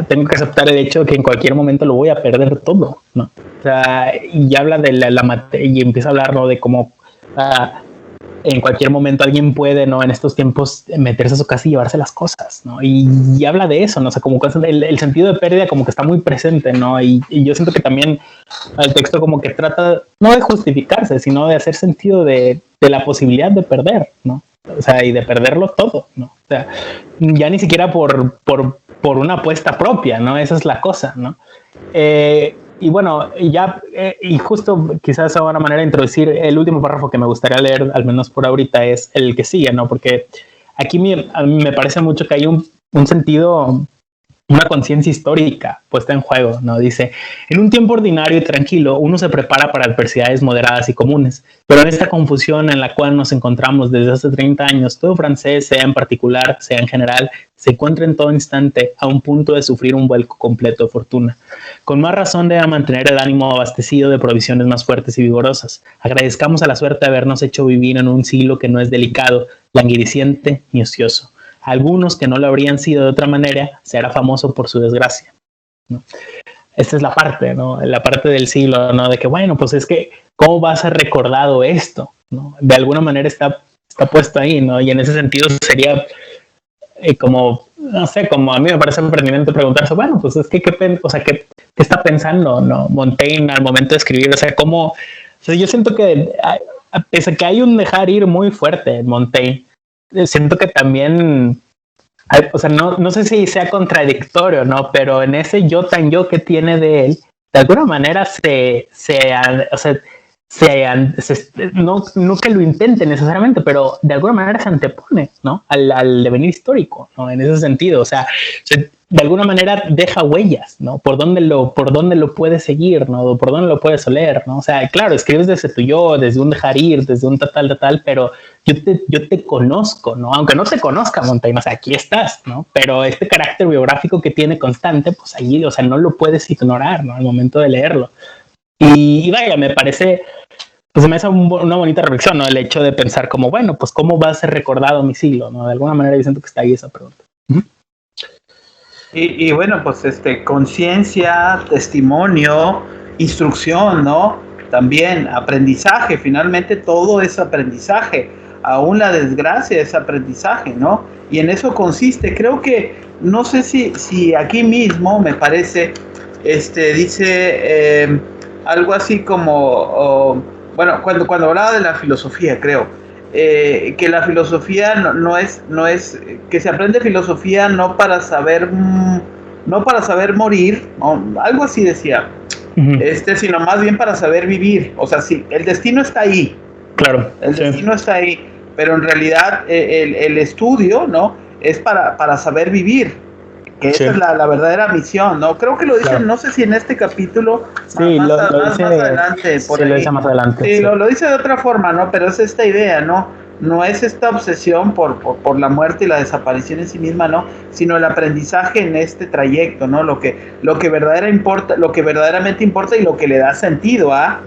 tengo que aceptar el hecho de que en cualquier momento lo voy a perder todo, ¿no? O sea, y habla de la materia y empieza a hablar, ¿no? De cómo En cualquier momento alguien puede, ¿no? En estos tiempos meterse a su casa y llevarse las cosas, ¿no? Y habla de eso, ¿no? O sea, como el sentido de pérdida como que está muy presente, ¿no? Y yo siento que también el texto como que trata no de justificarse, sino de hacer sentido de la posibilidad de perder, ¿no? O sea, y de perderlo todo, ¿no? O sea, ya ni siquiera por una apuesta propia, ¿no? Esa es la cosa, ¿no? Y bueno, y justo quizás a una manera de introducir el último párrafo que me gustaría leer, al menos por ahorita, es el que sigue, ¿no? Porque aquí a mí me parece mucho que hay un sentido, una conciencia histórica puesta en juego, ¿no? Dice, en un tiempo ordinario y tranquilo, uno se prepara para adversidades moderadas y comunes, pero en esta confusión en la cual nos encontramos desde hace 30 años, todo francés, sea en particular, sea en general, se encuentra en todo instante a un punto de sufrir un vuelco completo de fortuna. Con más razón debe mantener el ánimo abastecido de provisiones más fuertes y vigorosas. Agradezcamos a la suerte de habernos hecho vivir en un siglo que no es delicado, languideciente ni ocioso. Algunos que no lo habrían sido de otra manera, se hará famoso por su desgracia, ¿no? Esta es la parte, ¿no? La parte del siglo, ¿no? De que, bueno, pues es que, ¿cómo va a ser recordado esto? ¿No? De alguna manera está puesto ahí, ¿no? Y en ese sentido sería como, no sé, como a mí me parece emprendimiento preguntarse, bueno, pues es que, ¿qué está pensando, ¿no? Montaigne al momento de escribir? O sea, ¿cómo? O sea, yo siento que, pese a que hay un dejar ir muy fuerte en Montaigne, siento que también, o sea, no sé si sea contradictorio, ¿no? Pero en ese yo tan yo que tiene de él, de alguna manera no que lo intente necesariamente, pero de alguna manera se antepone, ¿no? Al devenir histórico, ¿no? En ese sentido, o sea, de alguna manera deja huellas, ¿no? Por dónde lo puedes seguir, ¿no? Por dónde lo puedes oler, ¿no? O sea, claro, escribes desde tu yo, desde un dejar ir, desde un tal, pero yo te conozco, ¿no? Aunque no te conozca, Montaigne, o sea, aquí estás, ¿no? Pero este carácter biográfico que tiene constante, pues allí, o sea, no lo puedes ignorar, ¿no? Al momento de leerlo. Y vaya, me parece, pues me hace una bonita reflexión, ¿no? El hecho de pensar como, bueno, pues cómo va a ser recordado mi siglo, ¿no? De alguna manera yo siento que está ahí esa pregunta. ¿Mm? Y bueno, pues conciencia, testimonio, instrucción, ¿no? También aprendizaje, finalmente todo es aprendizaje, aún la desgracia es aprendizaje, ¿no? Y en eso consiste, creo que, no sé si aquí mismo me parece, dice algo así como, bueno, cuando hablaba de la filosofía, creo, que la filosofía no es que se aprende filosofía no para saber morir, algo así decía, sino más bien para saber vivir. O sea, sí, el destino está ahí, claro, el destino está ahí, pero en realidad el estudio, ¿no? Es para saber vivir, que esa es la verdadera misión, ¿no? Creo que lo dicen, claro. No sé si en este capítulo, sí, más adelante, por sí, ahí. Lo dice más adelante. Sí, sí. Lo dice de otra forma, ¿no? Pero es esta idea, ¿no? No es esta obsesión por la muerte y la desaparición en sí misma, ¿no? Sino el aprendizaje en este trayecto, ¿no? Lo que verdaderamente importa y lo que le da sentido a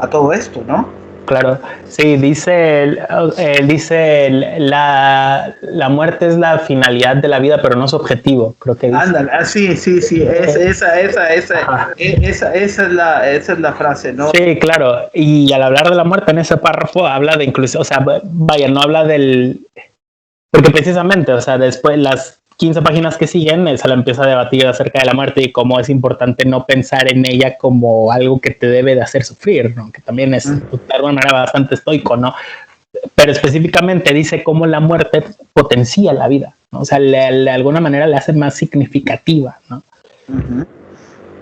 todo esto, ¿no? Claro, sí, dice la muerte es la finalidad de la vida, pero no su objetivo, creo que dice. Ándale, sí, esa es la frase, ¿no? Sí, claro, y al hablar de la muerte en ese párrafo habla de incluso, o sea, vaya, no habla porque precisamente, o sea, después las 15 páginas que siguen, se la empieza a debatir acerca de la muerte y cómo es importante no pensar en ella como algo que te debe de hacer sufrir, ¿no? Que también es de alguna manera bastante estoico, ¿no? Pero específicamente dice cómo la muerte potencia la vida, ¿no? O sea, de alguna manera le hace más significativa, ¿no? Uh-huh.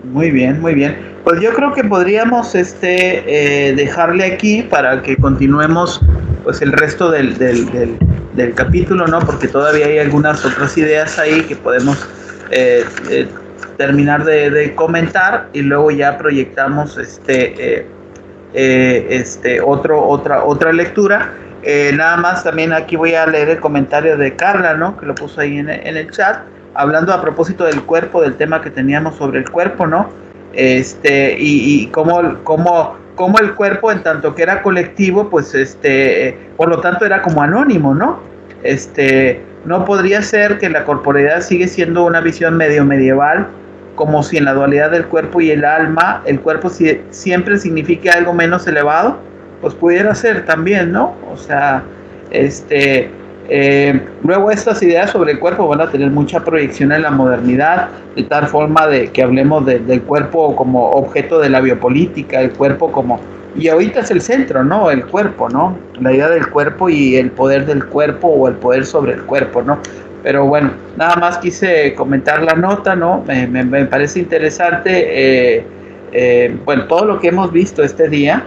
Muy bien, muy bien. Pues yo creo que podríamos dejarle aquí para que continuemos pues el resto del capítulo, ¿no? Porque todavía hay algunas otras ideas ahí que podemos terminar de comentar y luego ya proyectamos otra lectura. Nada más también aquí voy a leer el comentario de Carla, ¿no? Que lo puso ahí en el chat, hablando a propósito del cuerpo, del tema que teníamos sobre el cuerpo, ¿no? Y cómo el cuerpo, en tanto que era colectivo, pues por lo tanto era como anónimo, ¿no? No podría ser que la corporeidad sigue siendo una visión medio medieval, como si en la dualidad del cuerpo y el alma, el cuerpo siempre signifique algo menos elevado. pues pudiera ser también, ¿no? O sea, luego estas ideas sobre el cuerpo van a tener mucha proyección en la modernidad, de tal forma de que hablemos del cuerpo como objeto de la biopolítica, el cuerpo como... Y ahorita es el centro, ¿no? El cuerpo, ¿no? La idea del cuerpo y el poder del cuerpo o el poder sobre el cuerpo, ¿no? Pero bueno, nada más quise comentar la nota, ¿no? Me parece interesante, bueno, todo lo que hemos visto este día,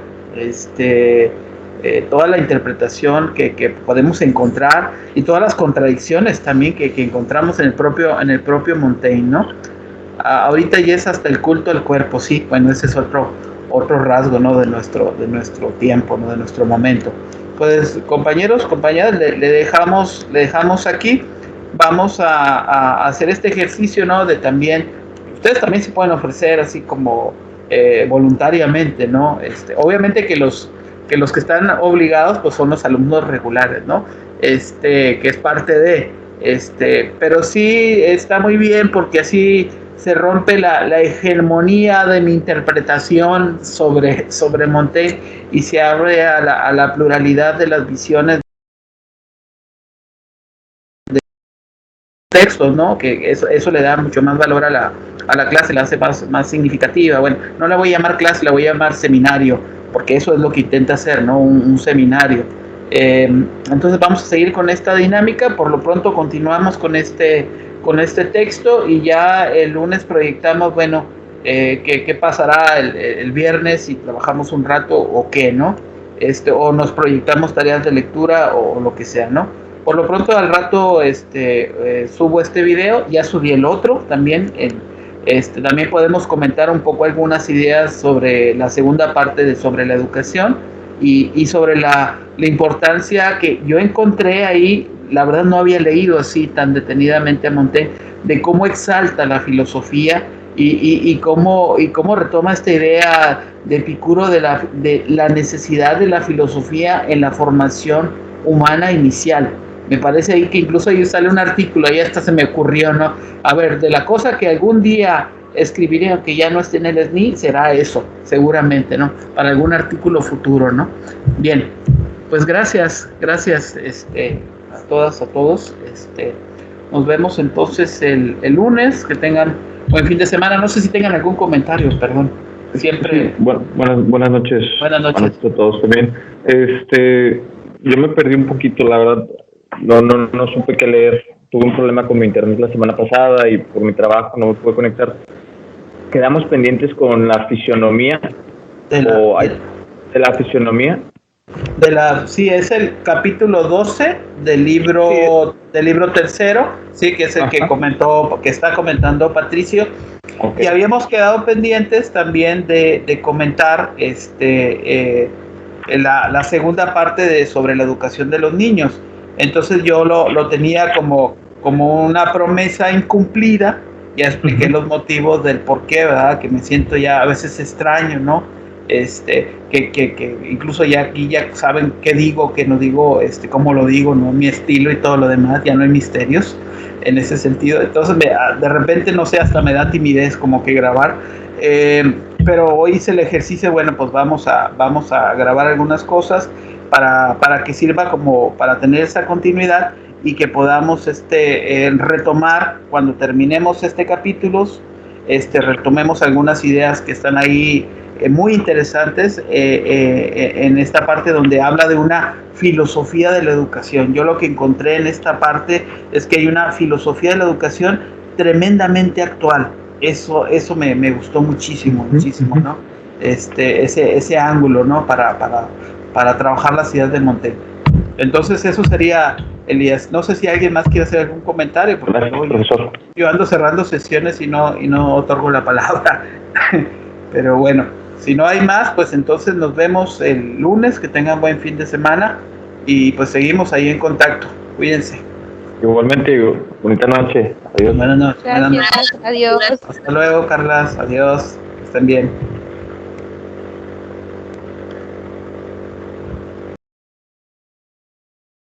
toda la interpretación que podemos encontrar y todas las contradicciones también que encontramos en el propio Montaigne, ¿no? Ahorita ya es hasta el culto al cuerpo, sí, bueno, ese es otro rasgo, ¿no? de nuestro tiempo, ¿no? De nuestro momento. Pues compañeros, compañeras, le dejamos aquí. Vamos a hacer este ejercicio, ¿no? De también, ustedes también se pueden ofrecer así como voluntariamente, ¿no? Obviamente que los que están obligados pues son los alumnos regulares, ¿no? Que es parte de, pero sí está muy bien porque así se rompe la hegemonía de mi interpretación sobre Montaigne y se abre a la pluralidad de las visiones de textos, ¿no? Que eso le da mucho más valor a la clase, la hace más significativa. Bueno, no la voy a llamar clase, la voy a llamar seminario, porque eso es lo que intenta hacer, ¿no? Un seminario. Entonces vamos a seguir con esta dinámica. Por lo pronto continuamos con este texto y ya el lunes proyectamos, bueno, qué pasará el viernes, si trabajamos un rato o qué, ¿no? O nos proyectamos tareas de lectura o lo que sea, ¿no? Por lo pronto al rato subo este video, ya subí el otro también. También podemos comentar un poco algunas ideas sobre la segunda parte sobre la educación y sobre la importancia que yo encontré ahí. La verdad no había leído así tan detenidamente a Montaigne, de cómo exalta la filosofía y cómo retoma esta idea de Epicuro de la necesidad de la filosofía en la formación humana inicial. Me parece ahí que incluso ahí sale un artículo, ahí hasta se me ocurrió, ¿no? A ver, de la cosa que algún día escribiré, aunque ya no esté en el SNI, será eso, seguramente, ¿no? Para algún artículo futuro, ¿no? Bien, pues gracias a todas, a todos. Nos vemos entonces el lunes, que tengan buen fin de semana. No sé si tengan algún comentario, perdón. Siempre. Sí, buenas noches. Buenas noches a todos también. Yo me perdí un poquito, la verdad. No supe qué leer. Tuve un problema con mi internet la semana pasada y por mi trabajo no me pude conectar. Quedamos pendientes con la fisionomía. ¿De la fisionomía? Sí, es el capítulo 12 del libro tercero, sí, que es el que está comentando Patricio. Okay. Y habíamos quedado pendientes también de comentar la segunda parte sobre la educación de los niños. Entonces yo lo tenía como una promesa incumplida. Ya expliqué los motivos del por qué, ¿verdad? Que me siento ya a veces extraño, ¿no? Que incluso ya aquí ya saben qué digo, qué no digo, cómo lo digo, ¿no? Mi estilo y todo lo demás, ya no hay misterios en ese sentido. Entonces de repente, no sé, hasta me da timidez como que grabar. Pero hoy hice el ejercicio, bueno, pues vamos a grabar algunas cosas para que sirva como para tener esa continuidad y que podamos retomar cuando terminemos capítulos, retomemos algunas ideas que están ahí muy interesantes en esta parte donde habla de una filosofía de la educación. Yo lo que encontré en esta parte es que hay una filosofía de la educación tremendamente actual. Eso me gustó muchísimo, ¿no? Ese ángulo, ¿no? Para trabajar las ideas de Montaigne. Entonces eso sería, Elías. No sé si alguien más quiere hacer algún comentario, porque yo ando cerrando sesiones y no otorgo la palabra. Pero bueno, si no hay más, pues entonces nos vemos el lunes. Que tengan buen fin de semana y pues seguimos ahí en contacto. Cuídense. Igualmente, bonita noche. Adiós. Buenas noches. Gracias. Adiós. Hasta luego, Carlas. Adiós. Que estén bien.